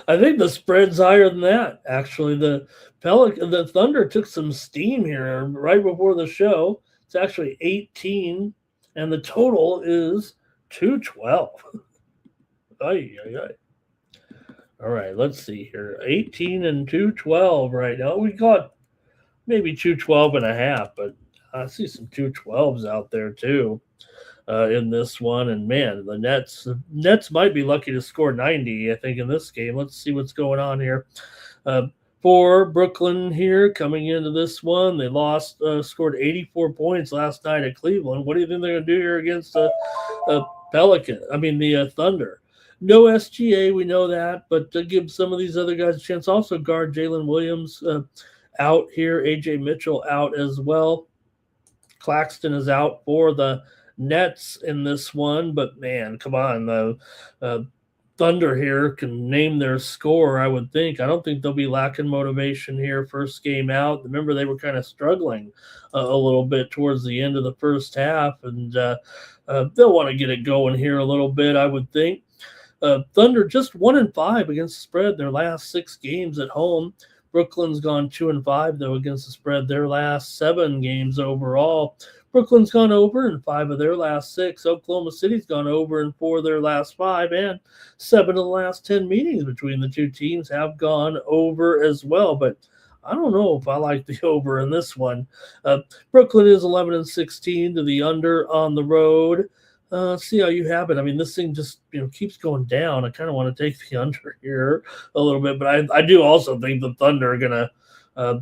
think the spread's higher than that, actually. The Thunder took some steam here right before the show. It's actually 18, and the total is 212. All right, let's see here. 18 and 212 right now. We got maybe 212.5, but I see some 212s out there too in this one. And man, the Nets might be lucky to score 90, I think, in this game. Let's see what's going on here. For Brooklyn here coming into this one, they scored 84 points last night at Cleveland. What do you think they're going to do here against the Thunder? No SGA, we know that, but to give some of these other guys a chance. Also guard Jalen Williams out here. AJ Mitchell out as well. Claxton is out for the Nets in this one, but man, come on, Thunder here can name their score, I would think. I don't think they'll be lacking motivation here first game out. Remember, they were kind of struggling a little bit towards the end of the first half, and they'll want to get it going here a little bit, I would think. Thunder just 1-5 against the spread their last 6 games at home. Brooklyn's gone 2-5 though against the spread their last 7 games overall. Brooklyn's gone over in 5 of their last 6. Oklahoma City's gone over in 4 of their last 5, and 7 of the last 10 meetings between the two teams have gone over as well. But I don't know if I like the over in this one. Brooklyn is 11-16 to the under on the road. See how you have it. I mean, this thing just keeps going down. I kind of want to take the under here a little bit, but I do also think the Thunder are going to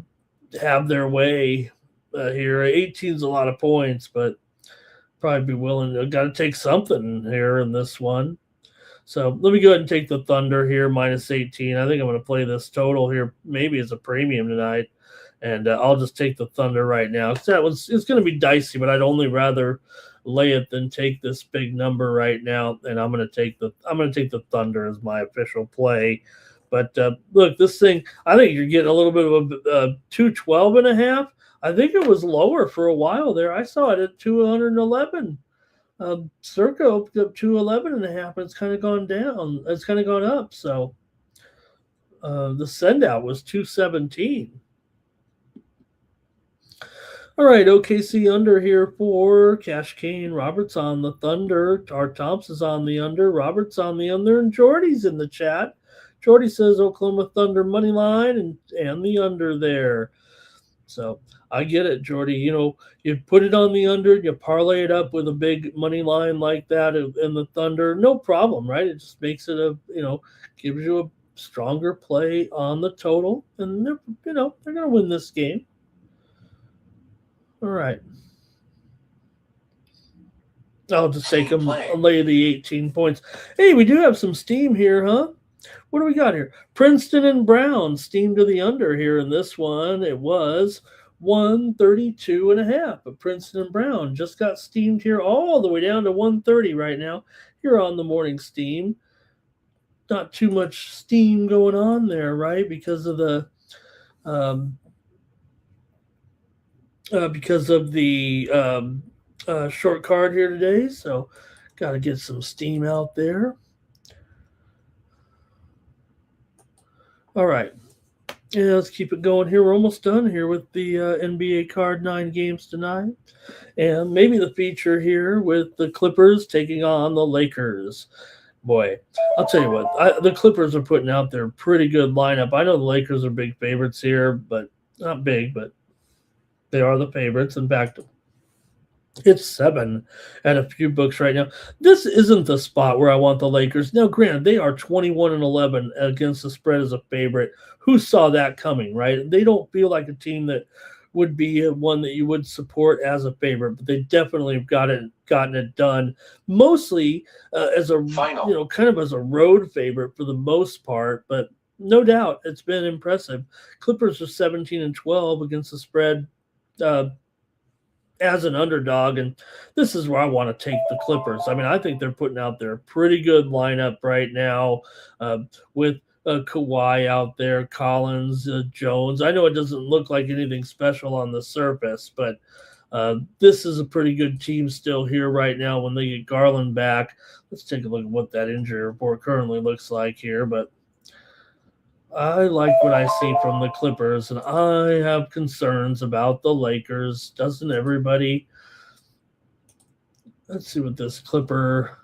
have their way here. 18 is a lot of points, but probably be willing to got to take something here in this one. So let me go ahead and take the Thunder here, -18. I think I'm going to play this total here, maybe as a premium tonight, and I'll just take the Thunder right now. It's going to be dicey, but I'd only rather lay it than take this big number right now, and I'm going to take the Thunder as my official play. But look, this thing, I think you're getting a little bit of a 212.5. I think it was lower for a while there. I saw it at 211. Circa opened up 211.5. It's kind of gone down. It's kind of gone up. So the send out was 217. All right, OKC under here for Cash Kane. Robert's on the Thunder. Art Thompson's on the under. Robert's on the under, and Jordy's in the chat. Jordy says Oklahoma Thunder money line and the under there. So I get it, Jordy. You put it on the under, you parlay it up with a big money line like that in the Thunder, no problem, right? It just makes it gives you a stronger play on the total, and they're going to win this game. All right. I'll just take them, lay the 18 points. Hey, we do have some steam here, huh? What do we got here? Princeton and Brown steam to the under here in this one. It was 132.5. But Princeton and Brown just got steamed here all the way down to 130 right now. Here on the morning steam. Not too much steam going on there, right? Because of the short card here today. So got to get some steam out there. All right. Yeah, let's keep it going here. We're almost done here with the NBA card, 9 games tonight. And maybe the feature here with the Clippers taking on the Lakers. Boy, I'll tell you what, the Clippers are putting out their pretty good lineup. I know the Lakers are big favorites here, but not big, but they are the favorites. In fact, it's 7 at a few books right now. This isn't the spot where I want the Lakers. Now, granted, they are 21-11 against the spread as a favorite. Who saw that coming, right? They don't feel like a team that would be one that you would support as a favorite, but they definitely have gotten it done. Mostly as a kind of as a road favorite for the most part, but no doubt it's been impressive. Clippers are 17-12 against the spread. As an underdog, and this is where I want to take the Clippers. I mean, I think they're putting out their pretty good lineup right now with Kawhi out there, Collins, Jones. I know it doesn't look like anything special on the surface, but this is a pretty good team still here right now when they get Garland back. Let's take a look at what that injury report currently looks like here, but I like what I see from the Clippers, and I have concerns about the Lakers. Doesn't everybody? Let's see what this Clipper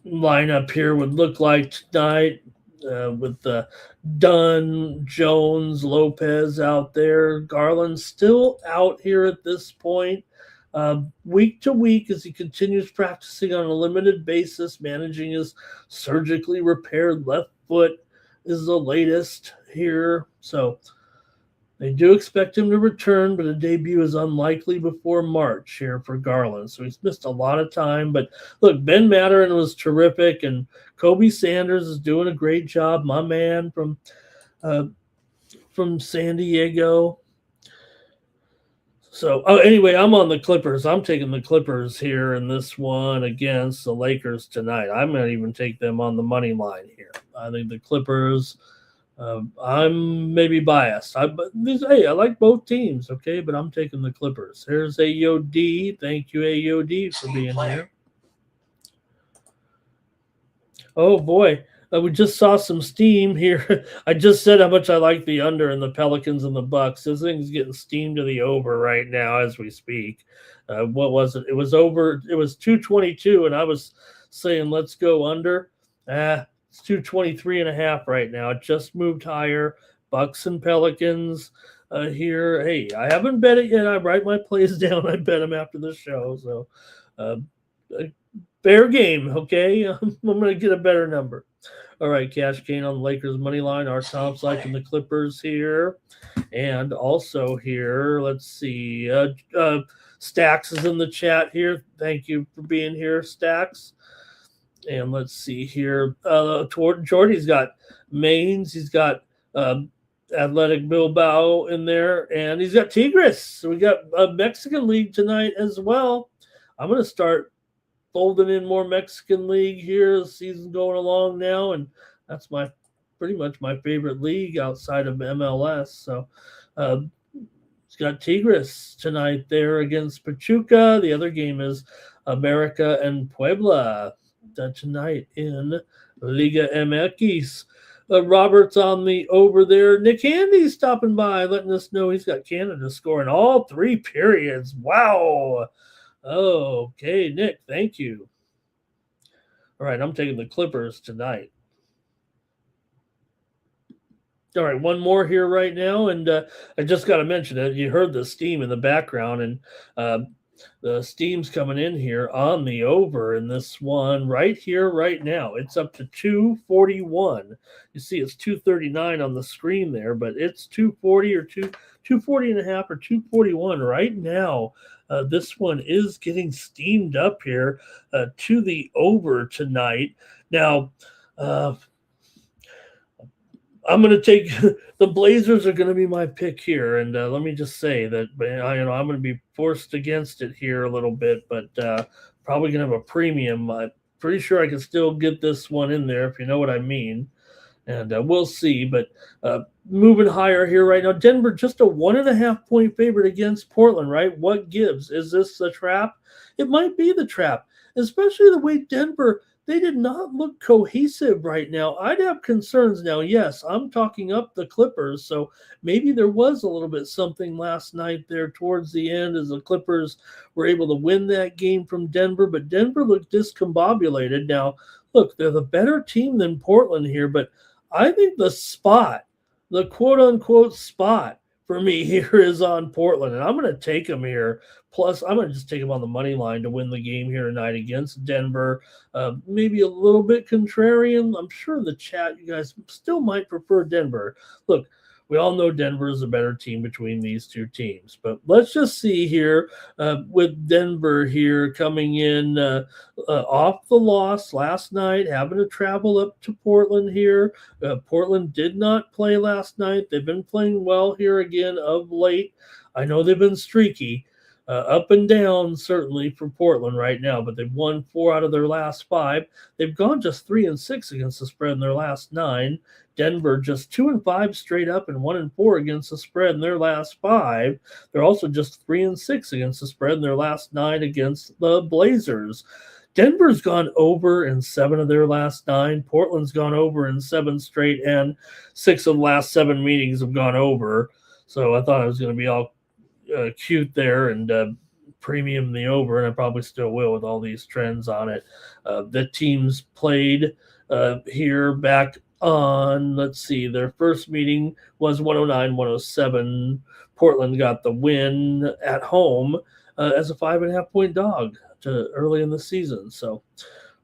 lineup here would look like tonight with Dunn, Jones, Lopez out there. Garland still out here at this point. Week to week as he continues practicing on a limited basis, managing his surgically repaired left foot is the latest here. So they do expect him to return, but a debut is unlikely before March here for Garland. So he's missed a lot of time. But look, Ben Mathurin was terrific, and Kobe Sanders is doing a great job. My man from San Diego. So, anyway, I'm on the Clippers. I'm taking the Clippers here in this one against the Lakers tonight. I'm going to even take them on the money line here. I think the Clippers. I'm maybe biased. Hey, I like both teams, okay, but I'm taking the Clippers. Here's AOD. Thank you, AOD, for being here. Oh boy, we just saw some steam here. I just said how much I like the under and the Pelicans and the Bucks. This thing's getting steamed to the over right now as we speak. What was it? It was over. It was 222, and I was saying let's go under. It's 223.5 right now. It just moved higher. Bucks and Pelicans here. Hey, I haven't bet it yet. I write my plays down. I bet them after the show. So. Uh, Fair game, okay? I'm going to get a better number. All right, Cash Kane on the Lakers money line. Our Tom's liking the Clippers here. And also here, let's see. Stacks is in the chat here. Thank you for being here, Stacks. And let's see here. Jordy's got Maines. He's got Athletic Bilbao in there. And he's got Tigres. So we got a Mexican League tonight as well. I'm going to start folding in more Mexican League here. The season's going along now, and that's pretty much my favorite league outside of MLS. So it's got Tigres tonight there against Pachuca. The other game is America and Puebla tonight in Liga MX. Robert's on the over there. Nick Handy's stopping by, letting us know he's got Canada scoring all 3 periods. Wow. Okay, Nick, thank you. All right, I'm taking the Clippers tonight. All right, one more here right now, and I just got to mention it. You heard the steam in the background, and the steam's coming in here on the over in this one right here, right now. It's up to 241. You see it's 239 on the screen there, but it's 240 or 240.5 or 241 right now. This one is getting steamed up here to the over tonight. Now, I'm going to take the Blazers are going to be my pick here, and let me just say that I'm going to be forced against it here a little bit, but probably going to have a premium. I'm pretty sure I can still get this one in there if you know what I mean, and we'll see. But moving higher here right now, Denver just a 1.5 point favorite against Portland. Right? What gives? Is this the trap? It might be the trap, especially the way Denver. They did not look cohesive right now. I'd have concerns now. Yes, I'm talking up the Clippers, so maybe there was a little bit something last night there towards the end as the Clippers were able to win that game from Denver, but Denver looked discombobulated. Now, look, they're the better team than Portland here, but I think the spot, the quote-unquote spot for me here is on Portland, and I'm going to take them here. Plus, I'm going to just take them on the money line to win the game here tonight against Denver. Maybe a little bit contrarian. I'm sure in the chat you guys still might prefer Denver. Look, we all know Denver is a better team between these two teams. But let's just see here with Denver here coming in off the loss last night, having to travel up to Portland here. Portland did not play last night. They've been playing well here again of late. I know they've been streaky. Up and down, certainly, for Portland right now, but they've won 4 out of their last 5. They've gone just 3-6 against the spread in their last 9. Denver just 2-5 straight up and 1-4 against the spread in their last 5. They're also just 3-6 against the spread in their last 9 against the Blazers. Denver's gone over in 7 of their last 9. Portland's gone over in 7 straight, and 6 of the last 7 meetings have gone over. So I thought it was going to be all cute there and premium the over, and I probably still will with all these trends on it. The teams played here back on, let's see, their first meeting was 109-107. Portland got the win at home as a 5.5 point dog to early in the season. So,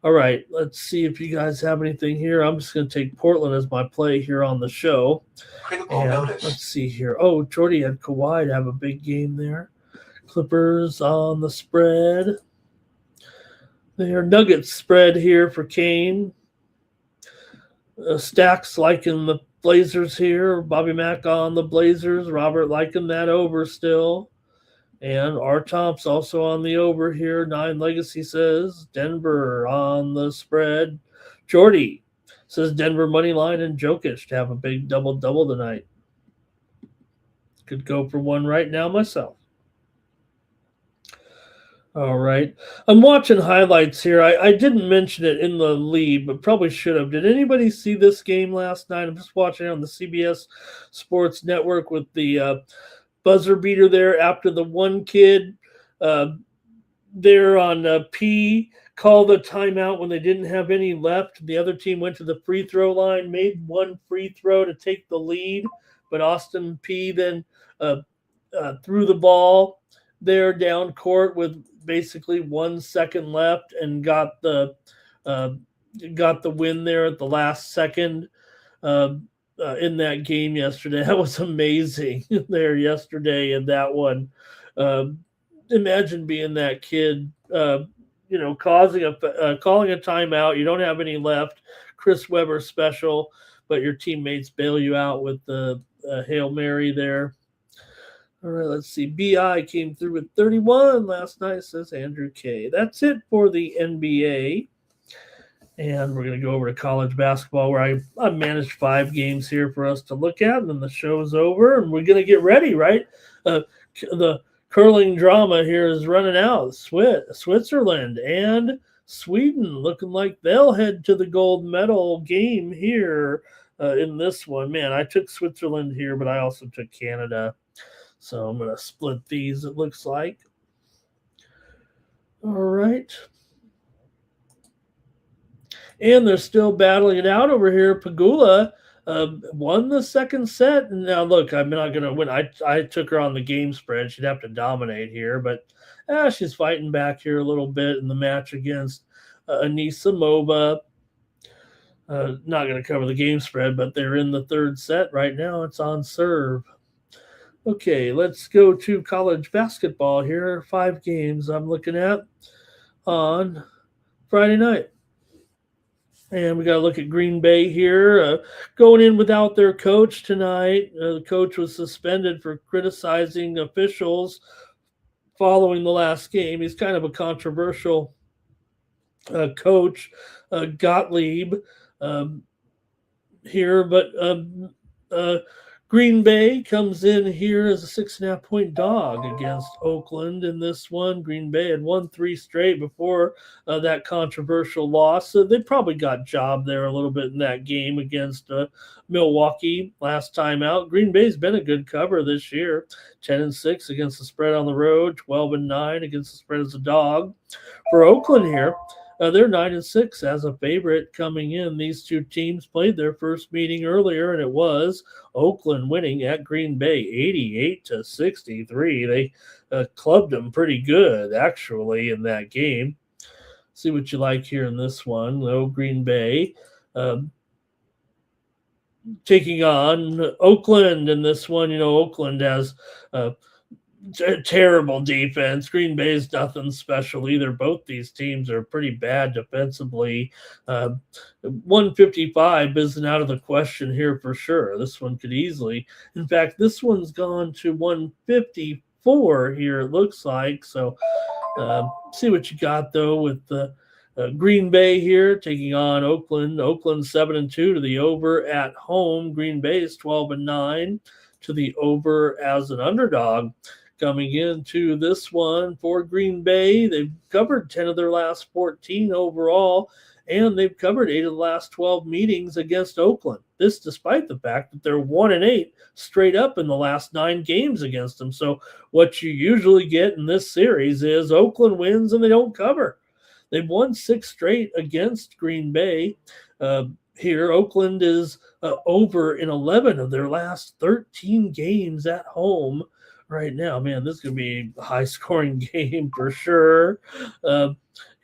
all right, let's see if you guys have anything here. I'm just going to take Portland as my play here on the show. Critical notice. Let's see here. Oh, Jordy had Kawhi to have a big game there. Clippers on the spread. Their Nuggets spread here for Kane. Stacks liking the Blazers here. Bobby Mack on the Blazers. Robert liking that over still. And our top's also on the over here. 9 Legacy says Denver on the spread. Jordy says Denver money line and Jokic to have a big double-double tonight. Could go for one right now myself. All right. I'm watching highlights here. I didn't mention it in the lead, but probably should have. Did anybody see this game last night? I'm just watching it on the CBS Sports Network with the buzzer beater there after the one kid there on P called a timeout when they didn't have any left. The other team went to the free throw line, made one free throw to take the lead, but Austin P then threw the ball there down court with basically 1 second left and got the win there at the last second in that game yesterday. That was amazing there yesterday in that one. Imagine being that kid, calling a timeout. You don't have any left. Chris Webber special, but your teammates bail you out with the Hail Mary there. All right, let's see. BI came through with 31 last night, says Andrew K. That's it for the NBA. And we're going to go over to college basketball where I managed 5 games here for us to look at, and then the show's over, and we're going to get ready, right? The curling drama here is running out. Switzerland and Sweden looking like they'll head to the gold medal game here in this one. Man, I took Switzerland here, but I also took Canada. So I'm going to split these, it looks like. All right. And they're still battling it out over here. Pagula won the second set. And now, look, I'm not going to win. I took her on the game spread. She'd have to dominate here. But she's fighting back here a little bit in the match against Anisimova. Not going to cover the game spread, but they're in the third set right now. It's on serve. Okay, let's go to college basketball here. 5 games I'm looking at on Friday night. And we got to look at Green Bay here. Going in without their coach tonight. The coach was suspended for criticizing officials following the last game. He's kind of a controversial coach, Gottlieb, here. But Green Bay comes in here as a 6.5-point dog against Oakland in this one. Green Bay had won 3 straight before that controversial loss. So they probably got jobbed there a little bit in that game against Milwaukee last time out. Green Bay's been a good cover this year. 10-6 against the spread on the road, 12-9 against the spread as a dog. For Oakland here, they're 9-6 as a favorite coming in. These two teams played their first meeting earlier, and it was Oakland winning at Green Bay 88-63. They clubbed them pretty good, actually, in that game. See what you like here in this one. Green Bay taking on Oakland in this one. Oakland has terrible defense. Green Bay's nothing special either. Both these teams are pretty bad defensively. 155 isn't out of the question here for sure. This one could easily. In fact, this one's gone to 154 here, it looks like. So see what you got, though, with the Green Bay here taking on Oakland. Oakland 7-2 to the over at home. Green Bay is 12-9 to the over as an underdog. Coming into this one for Green Bay, they've covered 10 of their last 14 overall, and they've covered 8 of the last 12 meetings against Oakland. This despite the fact that they're 1-8 straight up in the last 9 games against them. So what you usually get in this series is Oakland wins and they don't cover. They've won 6 straight against Green Bay. Here, Oakland is over in 11 of their last 13 games at home. Right now, man, this is going to be a high-scoring game for sure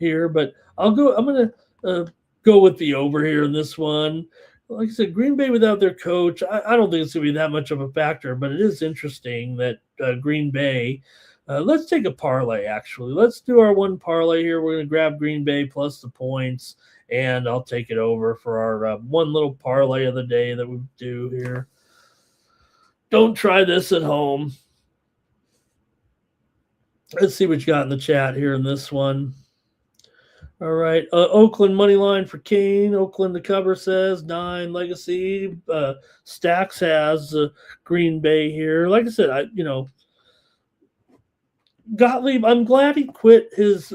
here. But I'm going to go with the over here in this one. Like I said, Green Bay without their coach, I don't think it's going to be that much of a factor, but it is interesting that Green Bay let's take a parlay, actually. Let's do our one parlay here. We're going to grab Green Bay plus the points, and I'll take it over for our one little parlay of the day that we do here. Don't try this at home. Let's see what you got in the chat here in this one. All right. Oakland money line for Kane. Oakland to cover says 9. Legacy. Stacks has Green Bay here. Like I said, Gottlieb, I'm glad he quit his,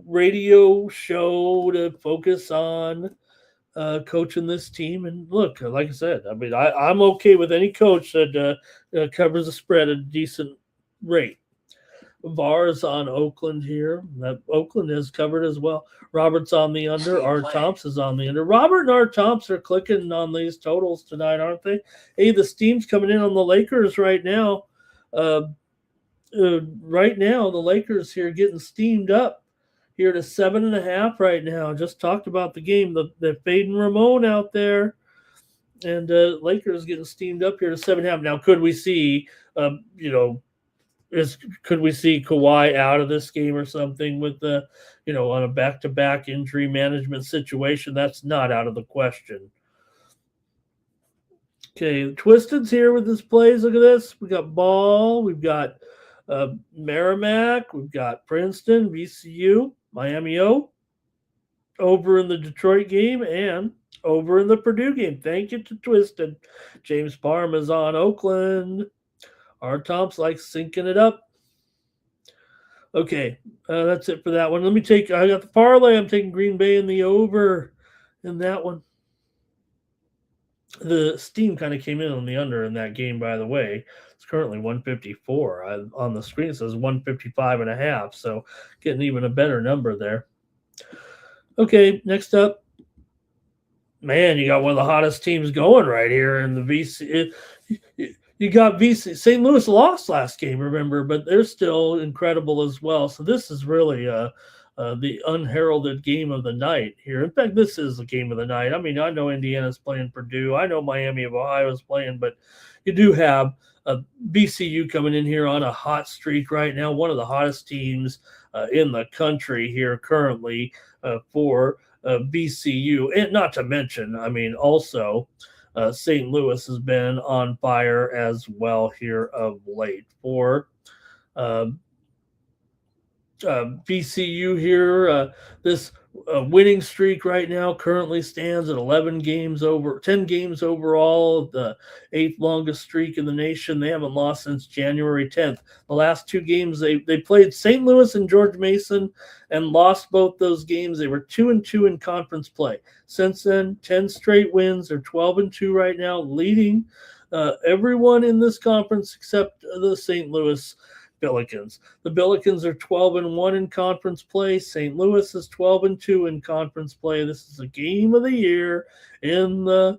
radio show to focus on coaching this team. And look, like I said, I mean, I'm okay with any coach that covers the spread at a decent rate. VAR's on Oakland here. Oakland is covered as well. Robert's on the under. Art Thompson's on the under. Robert and Art Thompson are clicking on these totals tonight, aren't they? Hey, the steam's coming in on the Lakers right now. Right now, the Lakers here getting steamed up here to 7.5 right now. Just talked about the game. They're fading Ramon out there. And Lakers getting steamed up here to 7.5. Now, could we see, could we see Kawhi out of this game or something with the, on a back-to-back injury management situation? That's not out of the question. Okay, Twisted's here with his plays. Look at this. We got Ball. We've got Merrimack. We've got Princeton, VCU, Miami O, over in the Detroit game, and over in the Purdue game. Thank you to Twisted. James Parma's on Oakland. Our Tom's like syncing it up. Okay, that's it for that one. I got the parlay. I'm taking Green Bay in the over in that one. The steam kind of came in on the under in that game, by the way. It's currently 154. On the screen it says 155.5, so getting even a better number there. Okay, next up. Man, you got one of the hottest teams going right here in the VC. You got VC. St. Louis lost last game, remember, but they're still incredible as well. So this is really the unheralded game of the night here. In fact, this is the game of the night. I mean, I know Indiana's playing Purdue. I know Miami of Ohio is playing, but you do have VCU coming in here on a hot streak right now, one of the hottest teams in the country here currently for VCU. And not to mention, I mean, also St. Louis has been on fire as well here of late for VCU here. This winning streak right now currently stands at 10 games overall, the 8th longest streak in the nation. They haven't lost since January 10th. The last 2 games they played St. Louis and George Mason and lost both those games. They were 2-2 in conference play. Since then, 10 straight wins. They're 12-2 right now, leading everyone in this conference except the St. Louis Billikens. The Billikens are 12-1 in conference play. St. Louis is 12-2 in conference play. This is a game of the year in the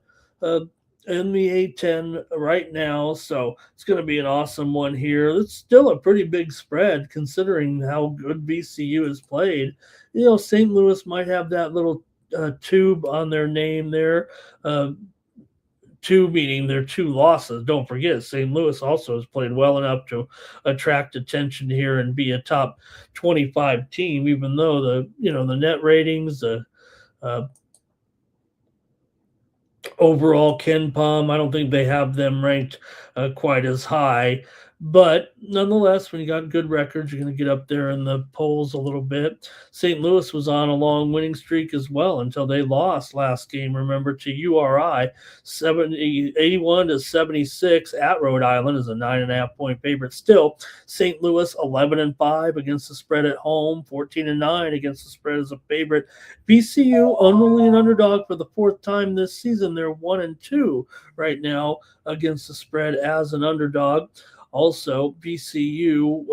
A10 right now, so it's going to be an awesome one here. It's still a pretty big spread considering how good VCU has played. St. Louis might have that little tube on their name there. Two meaning their 2 losses. Don't forget, St. Louis also has played well enough to attract attention here and be a top 25 team, even though the net ratings, the overall KenPom, I don't think they have them ranked quite as high. But nonetheless, when you got good records, you're going to get up there in the polls a little bit. St. Louis was on a long winning streak as well until they lost last game, remember, to URI, 81-76 at Rhode Island is a 9.5-point favorite. Still, St. Louis 11-5 against the spread at home, 14-9 against the spread as a favorite. VCU only an underdog for the 4th time this season. They're 1-2 right now against the spread as an underdog. Also, VCU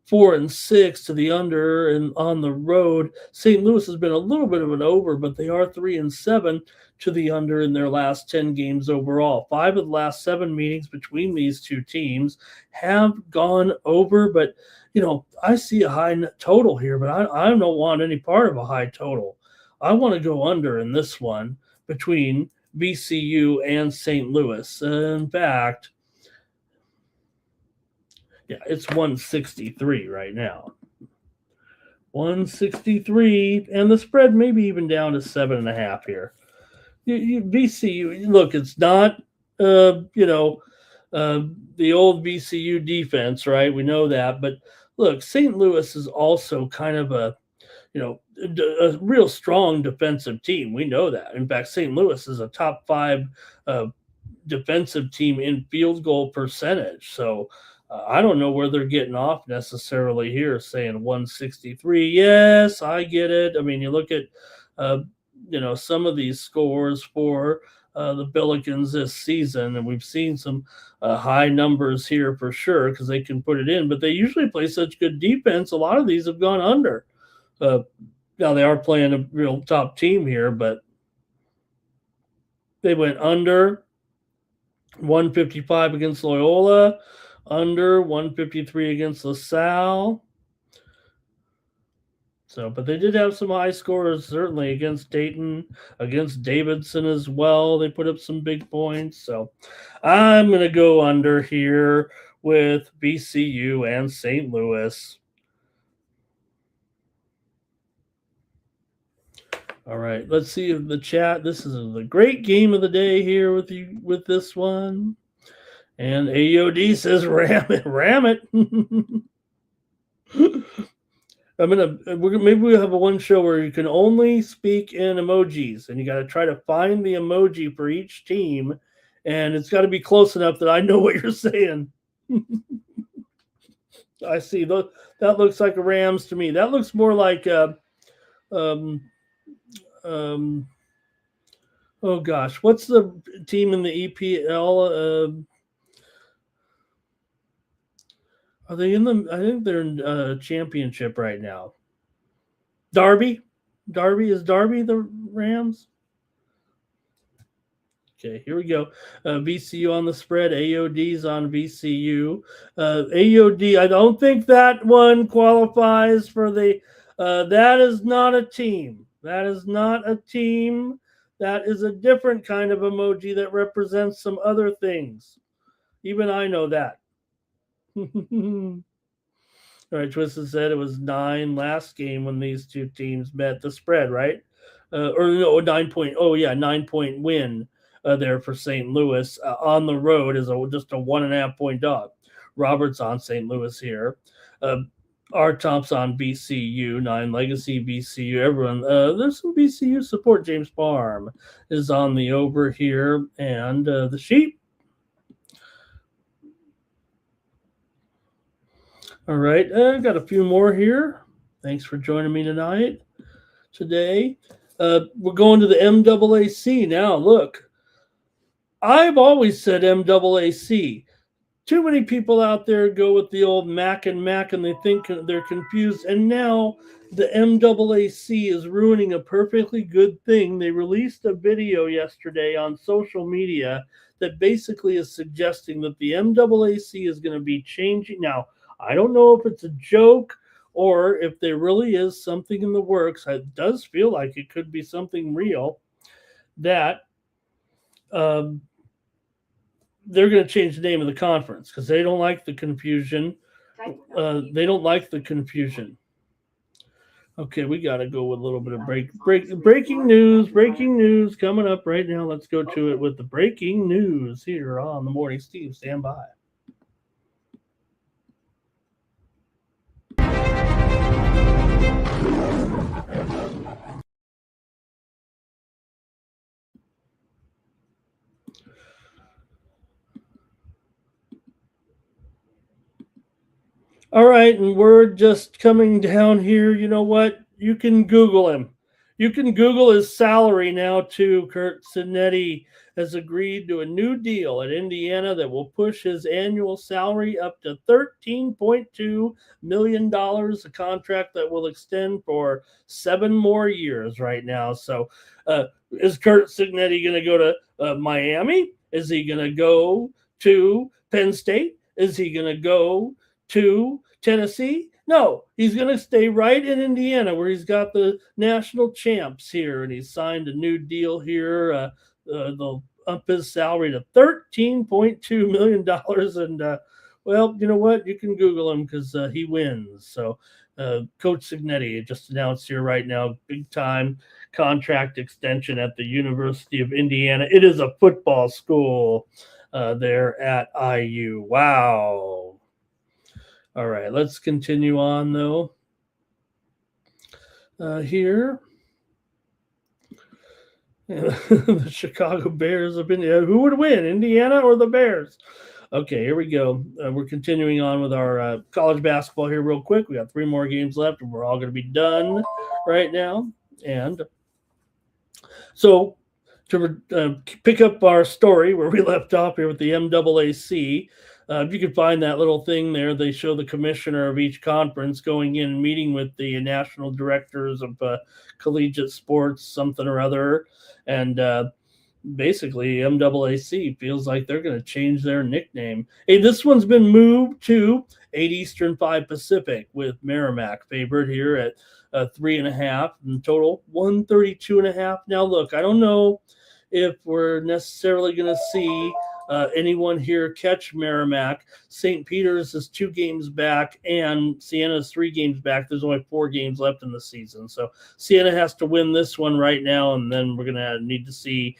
4-6 to the under and on the road. St. Louis has been a little bit of an over, but they are 3-7 to the under in their last 10 games overall. 5 of the last 7 meetings between these 2 teams have gone over, but I see a high total here, but I don't want any part of a high total. I want to go under in this one between VCU and St. Louis. In fact, yeah, it's 163 right now. 163, and the spread maybe even down to 7.5 here. VCU, look, it's not, the old VCU defense, right? We know that. But look, St. Louis is also kind of a real strong defensive team. We know that. In fact, St. Louis is a top 5 defensive team in field goal percentage. So I don't know where they're getting off necessarily here, saying 163. Yes, I get it. I mean, you look at some of these scores for the Billikens this season, and we've seen some high numbers here for sure because they can put it in. But they usually play such good defense. A lot of these have gone under. Now they are playing a real top team here, but they went under 155 against Loyola, under 153 against LaSalle. So, but they did have some high scores, certainly against Dayton, against Davidson as well. They put up some big points. So I'm going to go under here with VCU and St. Louis. All right, let's see if the chat. This is the great game of the day here with you with this one. And AOD says, "Ram it, ram it." Maybe we'll have a one show where you can only speak in emojis, and you got to try to find the emoji for each team, and it's got to be close enough that I know what you're saying. I see that looks like a Rams to me. That looks more like oh gosh, what's the team in the EPL? Are they in the? I think they're in championship right now. Derby is Derby the Rams? Okay, here we go. VCU on the spread. AOD's on VCU. AOD, I don't think that one qualifies for the. That is not a team. That is not a team. That is a different kind of emoji that represents some other things. Even I know that. All right, Twisted said it was 9 last game when these two teams met the spread, right? Or no, 9 point. Oh yeah, 9-point win there for St. Louis on the road is just a 1.5 point dog. Roberts on St. Louis here. R. Thompson on VCU, 9 Legacy VCU. Everyone, there's some VCU support. James Farm is on the over here, and the Sheep. All right, got a few more here. Thanks for joining me today. We're going to the MAAC now. Look, I've always said MAAC. Too many people out there go with the old Mac, and they think they're confused. And now the MAAC is ruining a perfectly good thing. They released a video yesterday on social media that basically is suggesting that the MAAC is going to be changing. Now, I don't know if it's a joke or if there really is something in the works. It does feel like it could be something real that they're going to change the name of the conference because they don't like the confusion. They don't like the confusion. Okay, we got to go with a little bit of breaking news coming up right now. Let's go to it with the breaking news here on the Morning Steve. Stand by. All right, and we're just coming down here. You know what? You can Google him. You can Google his salary now, too. Curt Cignetti has agreed to a new deal at Indiana that will push his annual salary up to $13.2 million, a contract that will extend for 7 more years right now. So is Curt Cignetti going to go to Miami? Is he going to go to Penn State? Is he going to go to Tennessee? No, he's going to stay right in Indiana where he's got the national champs here, and he's signed a new deal here. They'll up his salary to $13.2 million. And, well, you know what? You can Google him because he wins. So Coach Cignetti just announced here right now, big-time contract extension at the University of Indiana. It is a football school. there at IU. Wow. All right, let's continue on, though. Here. The Chicago Bears have been. Who would win, Indiana or the Bears? Okay, here we go. We're continuing on with our college basketball here, real quick. We got 3 more games left, and we're all going to be done right now. And so, to pick up our story where we left off here with the MAAC, you can find that little thing there. They show the commissioner of each conference going in and meeting with the national directors of collegiate sports, something or other. And basically, MAAC feels like they're going to change their nickname. Hey, this one's been moved to 8 Eastern, 5 Pacific, with Merrimack favored here at 3.5 in total, 132.5. Now, look, I don't know if we're necessarily going to see anyone here catch Merrimack. St. Peter's is 2 games back, and Siena's 3 games back. There's only 4 games left in the season. So Siena has to win this one right now, and then we're going to need to see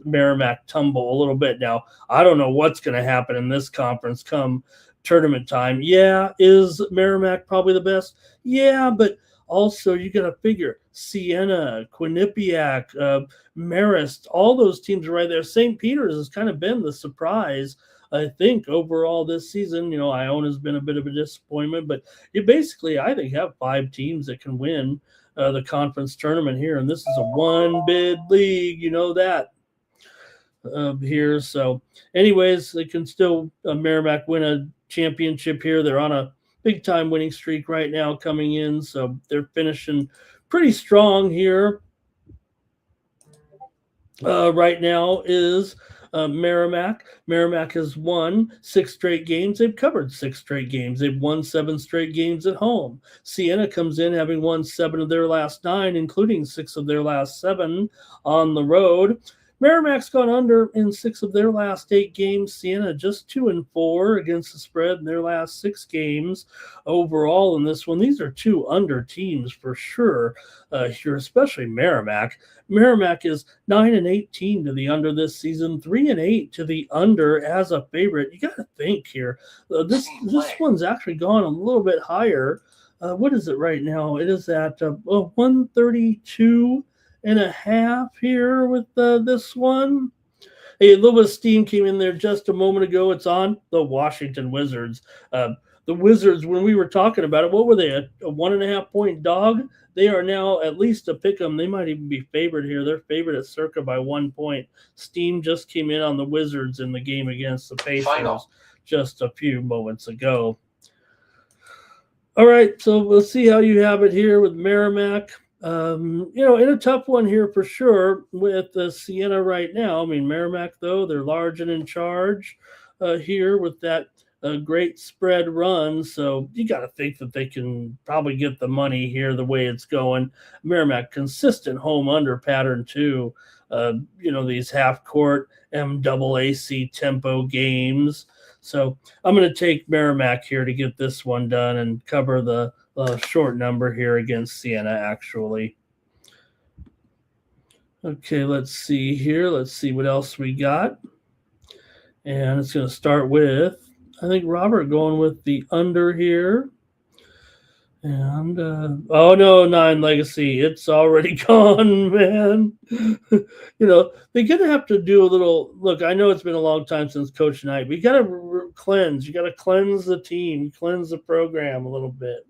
Merrimack tumble a little bit. Now, I don't know what's going to happen in this conference come tournament time. Yeah, is Merrimack probably the best? Yeah, but also you got to figure Siena, Quinnipiac, Marist, all those teams are right there. St. Peter's has kind of been the surprise, I think, overall this season. You know, Iona's been a bit of a disappointment, but you basically, I think, have 5 teams that can win the conference tournament here, and this is a 1-bid league. You know that. Here, so anyways, they can still Merrimack win a championship here. They're on a big time winning streak right now coming in, so they're finishing pretty strong here. Right now is Merrimack. Merrimack has won 6 straight games. They've covered 6 straight games. They've won 7 straight games at home. Siena comes in having won 7 of their last 9, including 6 of their last 7 on the road. Merrimack's gone under in 6 of their last 8 games. Siena just 2-4 against the spread in their last 6 games overall in this one. These are 2 under teams for sure here, especially Merrimack. Merrimack is 9-18 to the under this season, 3-8 to the under as a favorite. You got to think here. This one's actually gone a little bit higher. What is it right now? It is at 132.5 here with this one. Hey, a little bit of steam came in there just a moment ago. It's on the Washington Wizards. The Wizards, when we were talking about it, what were they, a 1.5 point dog? They are now at least a pick 'em. They might even be favored here. They're favored at circa by 1 point. Steam just came in on the Wizards in the game against the Pacers just a few moments ago. All right, so we'll see how you have it here with Merrimack. In a tough one here for sure with Siena right now. I mean, Merrimack, though, they're large and in charge here with that great spread run. So you got to think that they can probably get the money here the way it's going. Merrimack, consistent home under pattern too. These half-court MAAC tempo games. So I'm going to take Merrimack here to get this one done and cover the short number here against Siena, actually. Okay, let's see here. Let's see what else we got. And it's going to start with, I think, Robert going with the under here. And, 9 Legacy. It's already gone, man. They're going to have to do a little, look, I know it's been a long time since Coach Knight, but you got to cleanse. You got to cleanse the team, cleanse the program a little bit.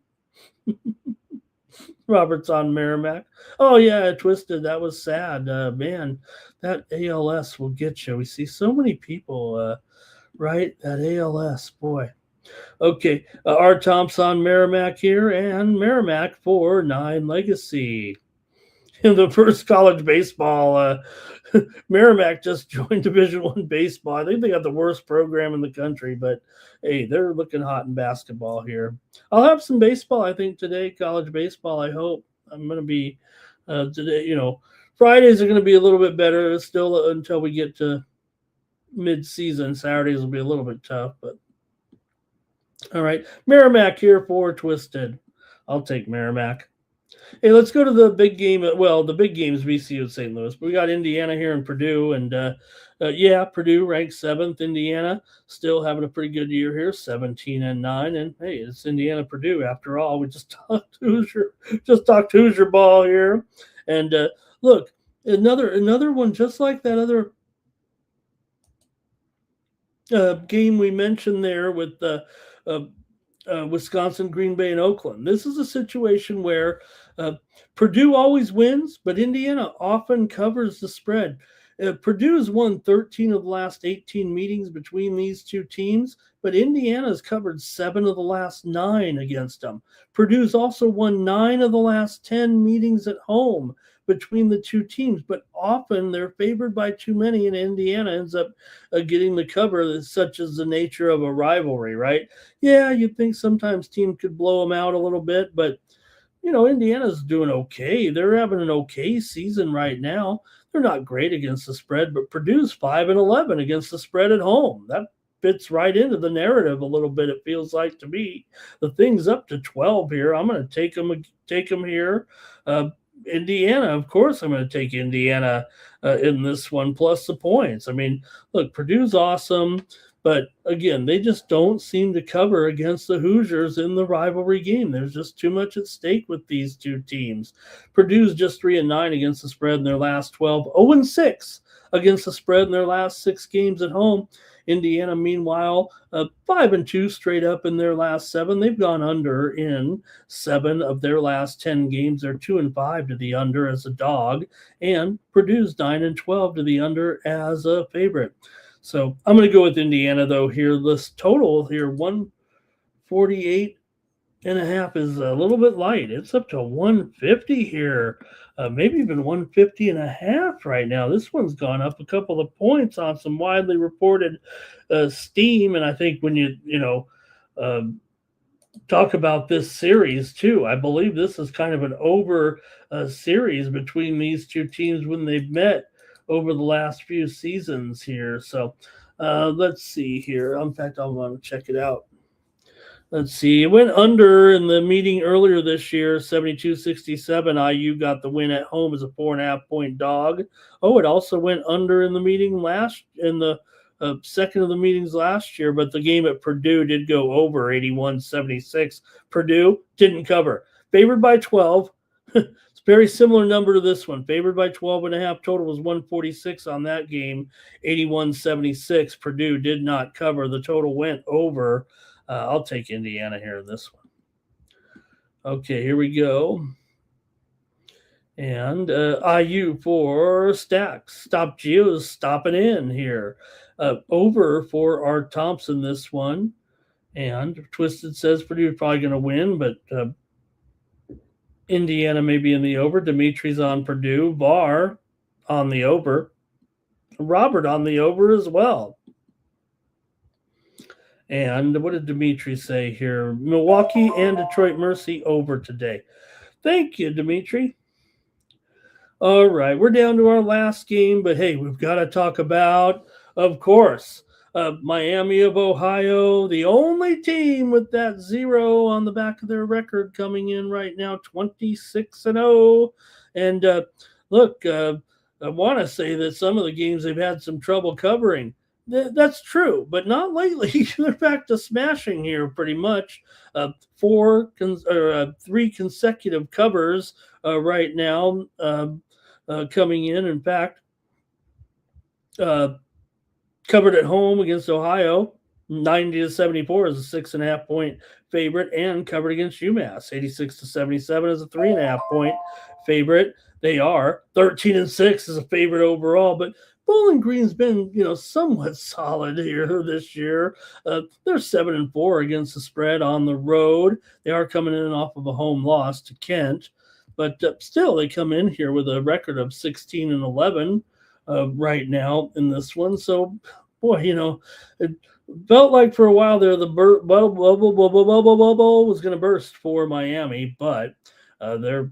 Robert's on Merrimack. Oh, yeah, Twisted. That was sad. Man, that ALS will get you. We see so many people, right? That ALS, boy. Okay, R. Thompson, Merrimack here, and Merrimack for 9 Legacy. In the first college baseball, Merrimack just joined Division I baseball. I think they got the worst program in the country, but hey, they're looking hot in basketball here. I'll have some baseball, I think, today, college baseball, I hope. I'm going to be today, Fridays are going to be a little bit better still until we get to mid-season. Saturdays will be a little bit tough, but all right. Merrimack here for Twisted. I'll take Merrimack. Hey, let's go to the big game. Well, the big game is VCU at St. Louis. But we got Indiana here in Purdue, and Purdue ranked 7th. Indiana still having a pretty good year here, 17-9. And hey, it's Indiana Purdue after all. We just talked Hoosier ball here. And look, another one just like that other game we mentioned there with Wisconsin, Green Bay, and Oakland. This is a situation where Purdue always wins, but Indiana often covers the spread. Purdue's won 13 of the last 18 meetings between these two teams, but Indiana's covered 7 of the last 9 against them. Purdue's also won 9 of the last 10 meetings at home between the two teams, but often they're favored by too many, and Indiana ends up getting the cover, such as the nature of a rivalry, right? Yeah, you'd think sometimes team could blow them out a little bit, but Indiana's doing okay. They're having an okay season right now. They're not great against the spread, but Purdue's 5-11 against the spread at home. That fits right into the narrative a little bit. It feels like to me. The thing's up to 12 here. I'm going to take them here. Indiana, of course, I'm going to take Indiana in this one, plus the points. I mean, look, Purdue's awesome, but again, they just don't seem to cover against the Hoosiers in the rivalry game. There's just too much at stake with these two teams. Purdue's just 3-9 against the spread in their last 12, 0-6 against the spread in their last 6 games at home. Indiana, meanwhile, 5-2 straight up in their last 7. They've gone under in 7 of their last 10 games. They're 2-5 to the under as a dog, and Purdue's 9-12 to the under as a favorite. So I'm going to go with Indiana, though, here. This total here, 148.5 is a little bit light. It's up to 150 here, maybe even 150.5 right now. This one's gone up a couple of points on some widely reported steam, and I think when you talk about this series too, I believe this is kind of an over series between these two teams when they've met over the last few seasons here. So let's see here. In fact, I want to check it out. Let's see. It went under in the meeting earlier this year, 72-67. IU got the win at home as a 4.5-point dog. Oh, it also went under in the meeting in the second of the meetings last year, but the game at Purdue did go over 81-76. Purdue didn't cover. Favored by 12. It's a very similar number to this one. Favored by 12.5. Total was 146 on that game, 81-76. Purdue did not cover. The total went over. I'll take Indiana here in this one. Okay, here we go. And IU for stacks. Stop Geo's stopping in here. Over for Art Thompson this one. And Twisted says Purdue is probably going to win, but Indiana may be in the over. Dimitri's on Purdue. VAR on the over. Robert on the over as well. And what did Dimitri say here? Milwaukee and Detroit Mercy over today. Thank you, Dimitri. All right, we're down to our last game, but hey, we've got to talk about, of course, Miami of Ohio, the only team with that 0 on the back of their record coming in right now, 26-0. And look, I want to say that some of the games they've had some trouble covering. That's true, but not lately. They're back to smashing here pretty much. 3 consecutive covers right now coming in. In fact, covered at home against Ohio, 90-74 is a 6.5-point favorite, and covered against UMass, 86-77 is a 3.5-point favorite. They are 13-6 as a favorite overall, but Bowling Green's been, somewhat solid here this year. They're 7-4 against the spread on the road. They are coming in off of a home loss to Kent, but still they come in here with a record of 16-11 right now in this one. So, boy, it felt like for a while there the bubble was going to burst for Miami, but they're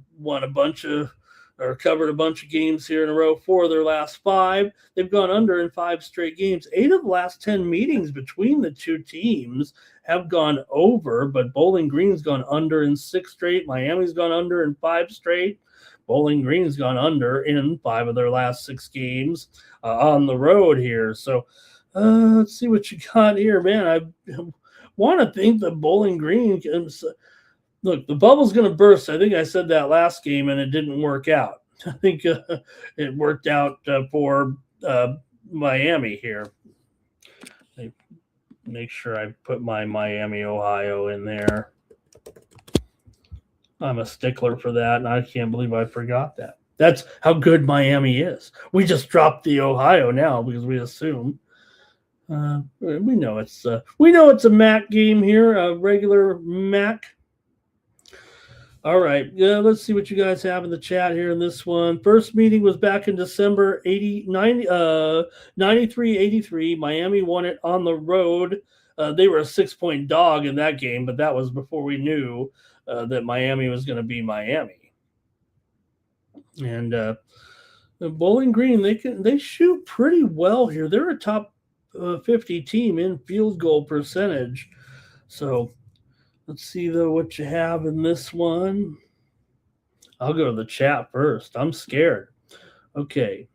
covered a bunch of games here in a row. 4 of their last 5. They've gone under in 5 straight games. 8 of the last 10 meetings between the two teams have gone over, but Bowling Green's gone under in 6 straight. Miami's gone under in 5 straight. Bowling Green's gone under in 5 of their last 6 games on the road here. So let's see what you got here, man. I want to think that Bowling Green can. Look, the bubble's going to burst. I think I said that last game, and it didn't work out. I think it worked out for Miami here. Make sure I put my Miami, Ohio in there. I'm a stickler for that, and I can't believe I forgot that. That's how good Miami is. We just dropped the Ohio now because we assume. We know it's a MAC game here, a regular MAC. All right, let's see what you guys have in the chat here in this one. First meeting was back in December 93-83. Miami won it on the road. They were a 6-point dog in that game, but that was before we knew that Miami was going to be Miami. And Bowling Green, they shoot pretty well here. They're a top 50 team in field goal percentage. So let's see, though, what you have in this one. I'll go to the chat first. I'm scared. Okay.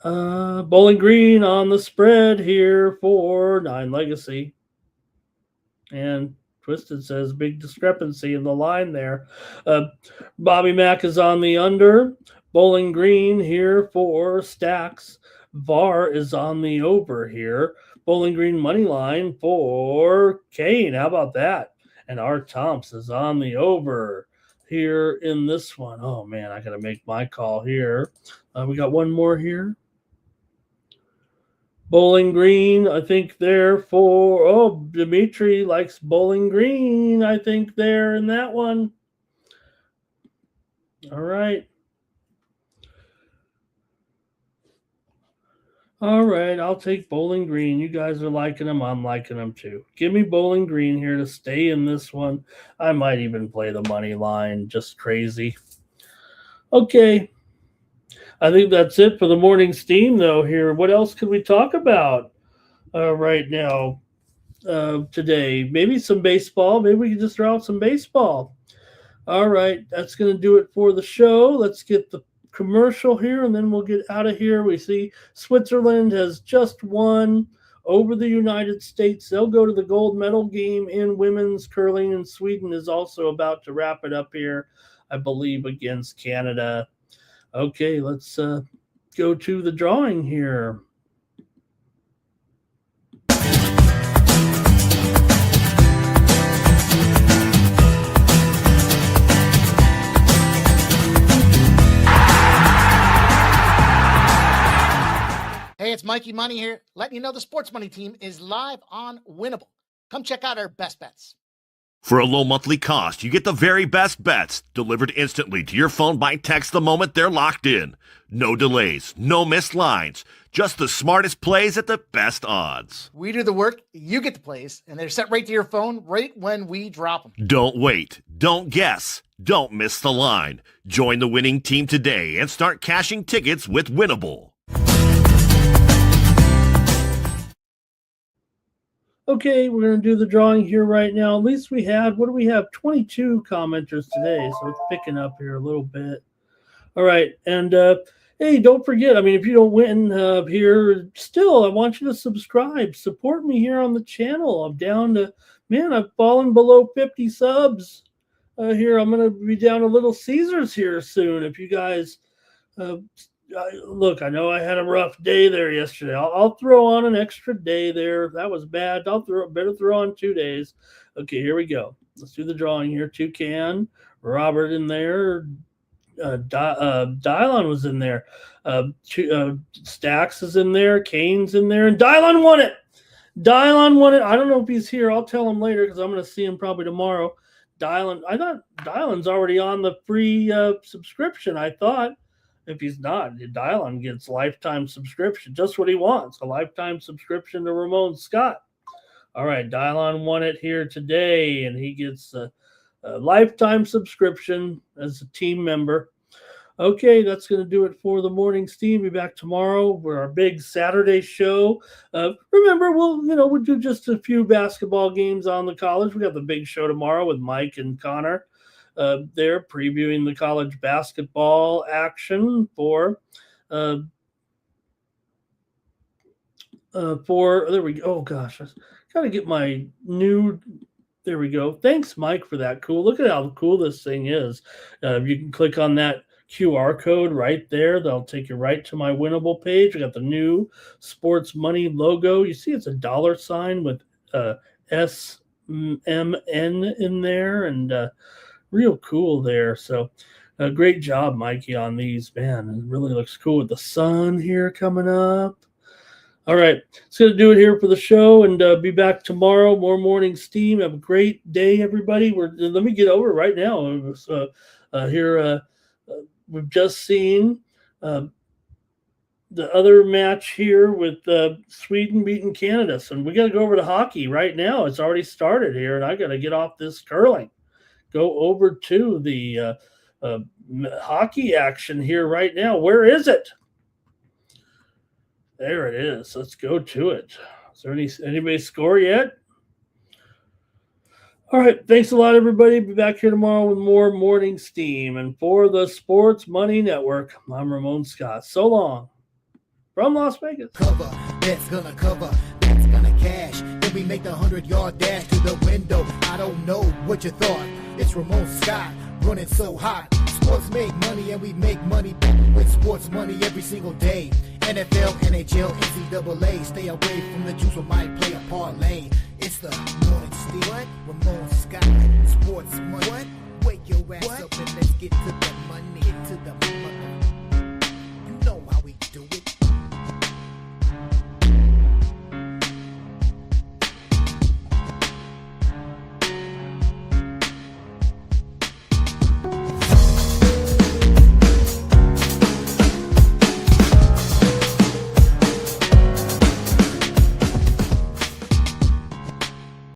Bowling Green on the spread here for 9 Legacy. And Twisted says big discrepancy in the line there. Bobby Mack is on the under. Bowling Green here for Stacks. VAR is on the over here. Bowling Green money line for Kane. How about that? And R. Thompson is on the over here in this one. Oh, man, I got to make my call here. We got one more here. Bowling Green, I think there for, Dimitri likes Bowling Green, I think there in that one. All right. All right, I'll take Bowling Green. You guys are liking them. I'm liking them too. Give me Bowling Green here to stay in this one. I might even play the money line. Just crazy. Okay. I think that's it for the morning steam, though, here. What else could we talk about right now today? Maybe some baseball. Maybe we can just throw out some baseball. All right, that's going to do it for the show. Let's get the commercial here, and then we'll get out of here. We see Switzerland has just won over the United States. They'll go to the gold medal game in women's curling, and Sweden is also about to wrap it up here, I believe, against Canada. Okay, let's go to the drawing here. Hey, it's Mikey Money here, letting you know the Sports Money team is live on Winnable. Come check out our best bets. For a low monthly cost, you get the very best bets delivered instantly to your phone by text the moment they're locked in. No delays, no missed lines, just the smartest plays at the best odds. We do the work, you get the plays, and they're sent right to your phone right when we drop them. Don't wait, don't guess, don't miss the line. Join the winning team today and start cashing tickets with Winnable. Okay, we're going to do the drawing here right now. At least we had, 22 commenters today, so it's picking up here a little bit. All right, and hey, don't forget, if you don't win here, still, I want you to subscribe. Support me here on the channel. I'm down to, I've fallen below 50 subs here. I'm going to be down to Little Caesars here soon. If you guys... look, I know I had a rough day there yesterday. I'll throw on an extra day there. That was bad. Better throw on 2 days. Okay, here we go. Let's do the drawing here. Toucan, Robert in there. Dylon was in there. Stacks is in there. Kane's in there. And Dylon won it. I don't know if he's here. I'll tell him later because I'm going to see him probably tomorrow. I thought Dylon's already on the free subscription. I thought. If he's not, Dylon gets lifetime subscription, just what he wants, a lifetime subscription to Ramon Scott. All right, Dylon won it here today, and he gets a lifetime subscription as a team member. Okay, that's going to do it for the morning steam. Be back tomorrow for our big Saturday show. Remember, we'll do just a few basketball games on the college. We got the big show tomorrow with Mike and Connor. They're previewing the college basketball action for there we go. Oh gosh, I gotta get my new. There we go. Thanks, Mike, for that. Cool. Look at how cool this thing is. You can click on that QR code right there. That'll take you right to my winnable page. I got the new sports money logo. You see, it's a $ with SMN in there, and real cool there. So, great job, Mikey, on these. Man, it really looks cool with the sun here coming up. All right, it's going to do it here for the show, and be back tomorrow. More morning steam. Have a great day, everybody. Let me get over it right now. We've just seen the other match here with Sweden beating Canada. So we got to go over to hockey right now. It's already started here, and I got to get off this curling. Go over to the hockey action here right now. Where is it? There it is. Let's go to it. Is there anybody score yet? All right. Thanks a lot, everybody. Be back here tomorrow with more morning steam. And for the Sports Money Network, I'm Ramon Scott. So long from Las Vegas. Cover, that's gonna cover, that's gonna cash. Then we make the 100-yard dash to the window. I don't know what you thought. It's Ramon Scott running so hot. Sports make money and we make money with sports money every single day. NFL, NHL, NCAA. Stay away from the juice, we might play a parlay. It's the morning steam. What? Ramon Scott. Sports money. What? Wake your ass up and let's get to the money. Get to the money. You know how we do it.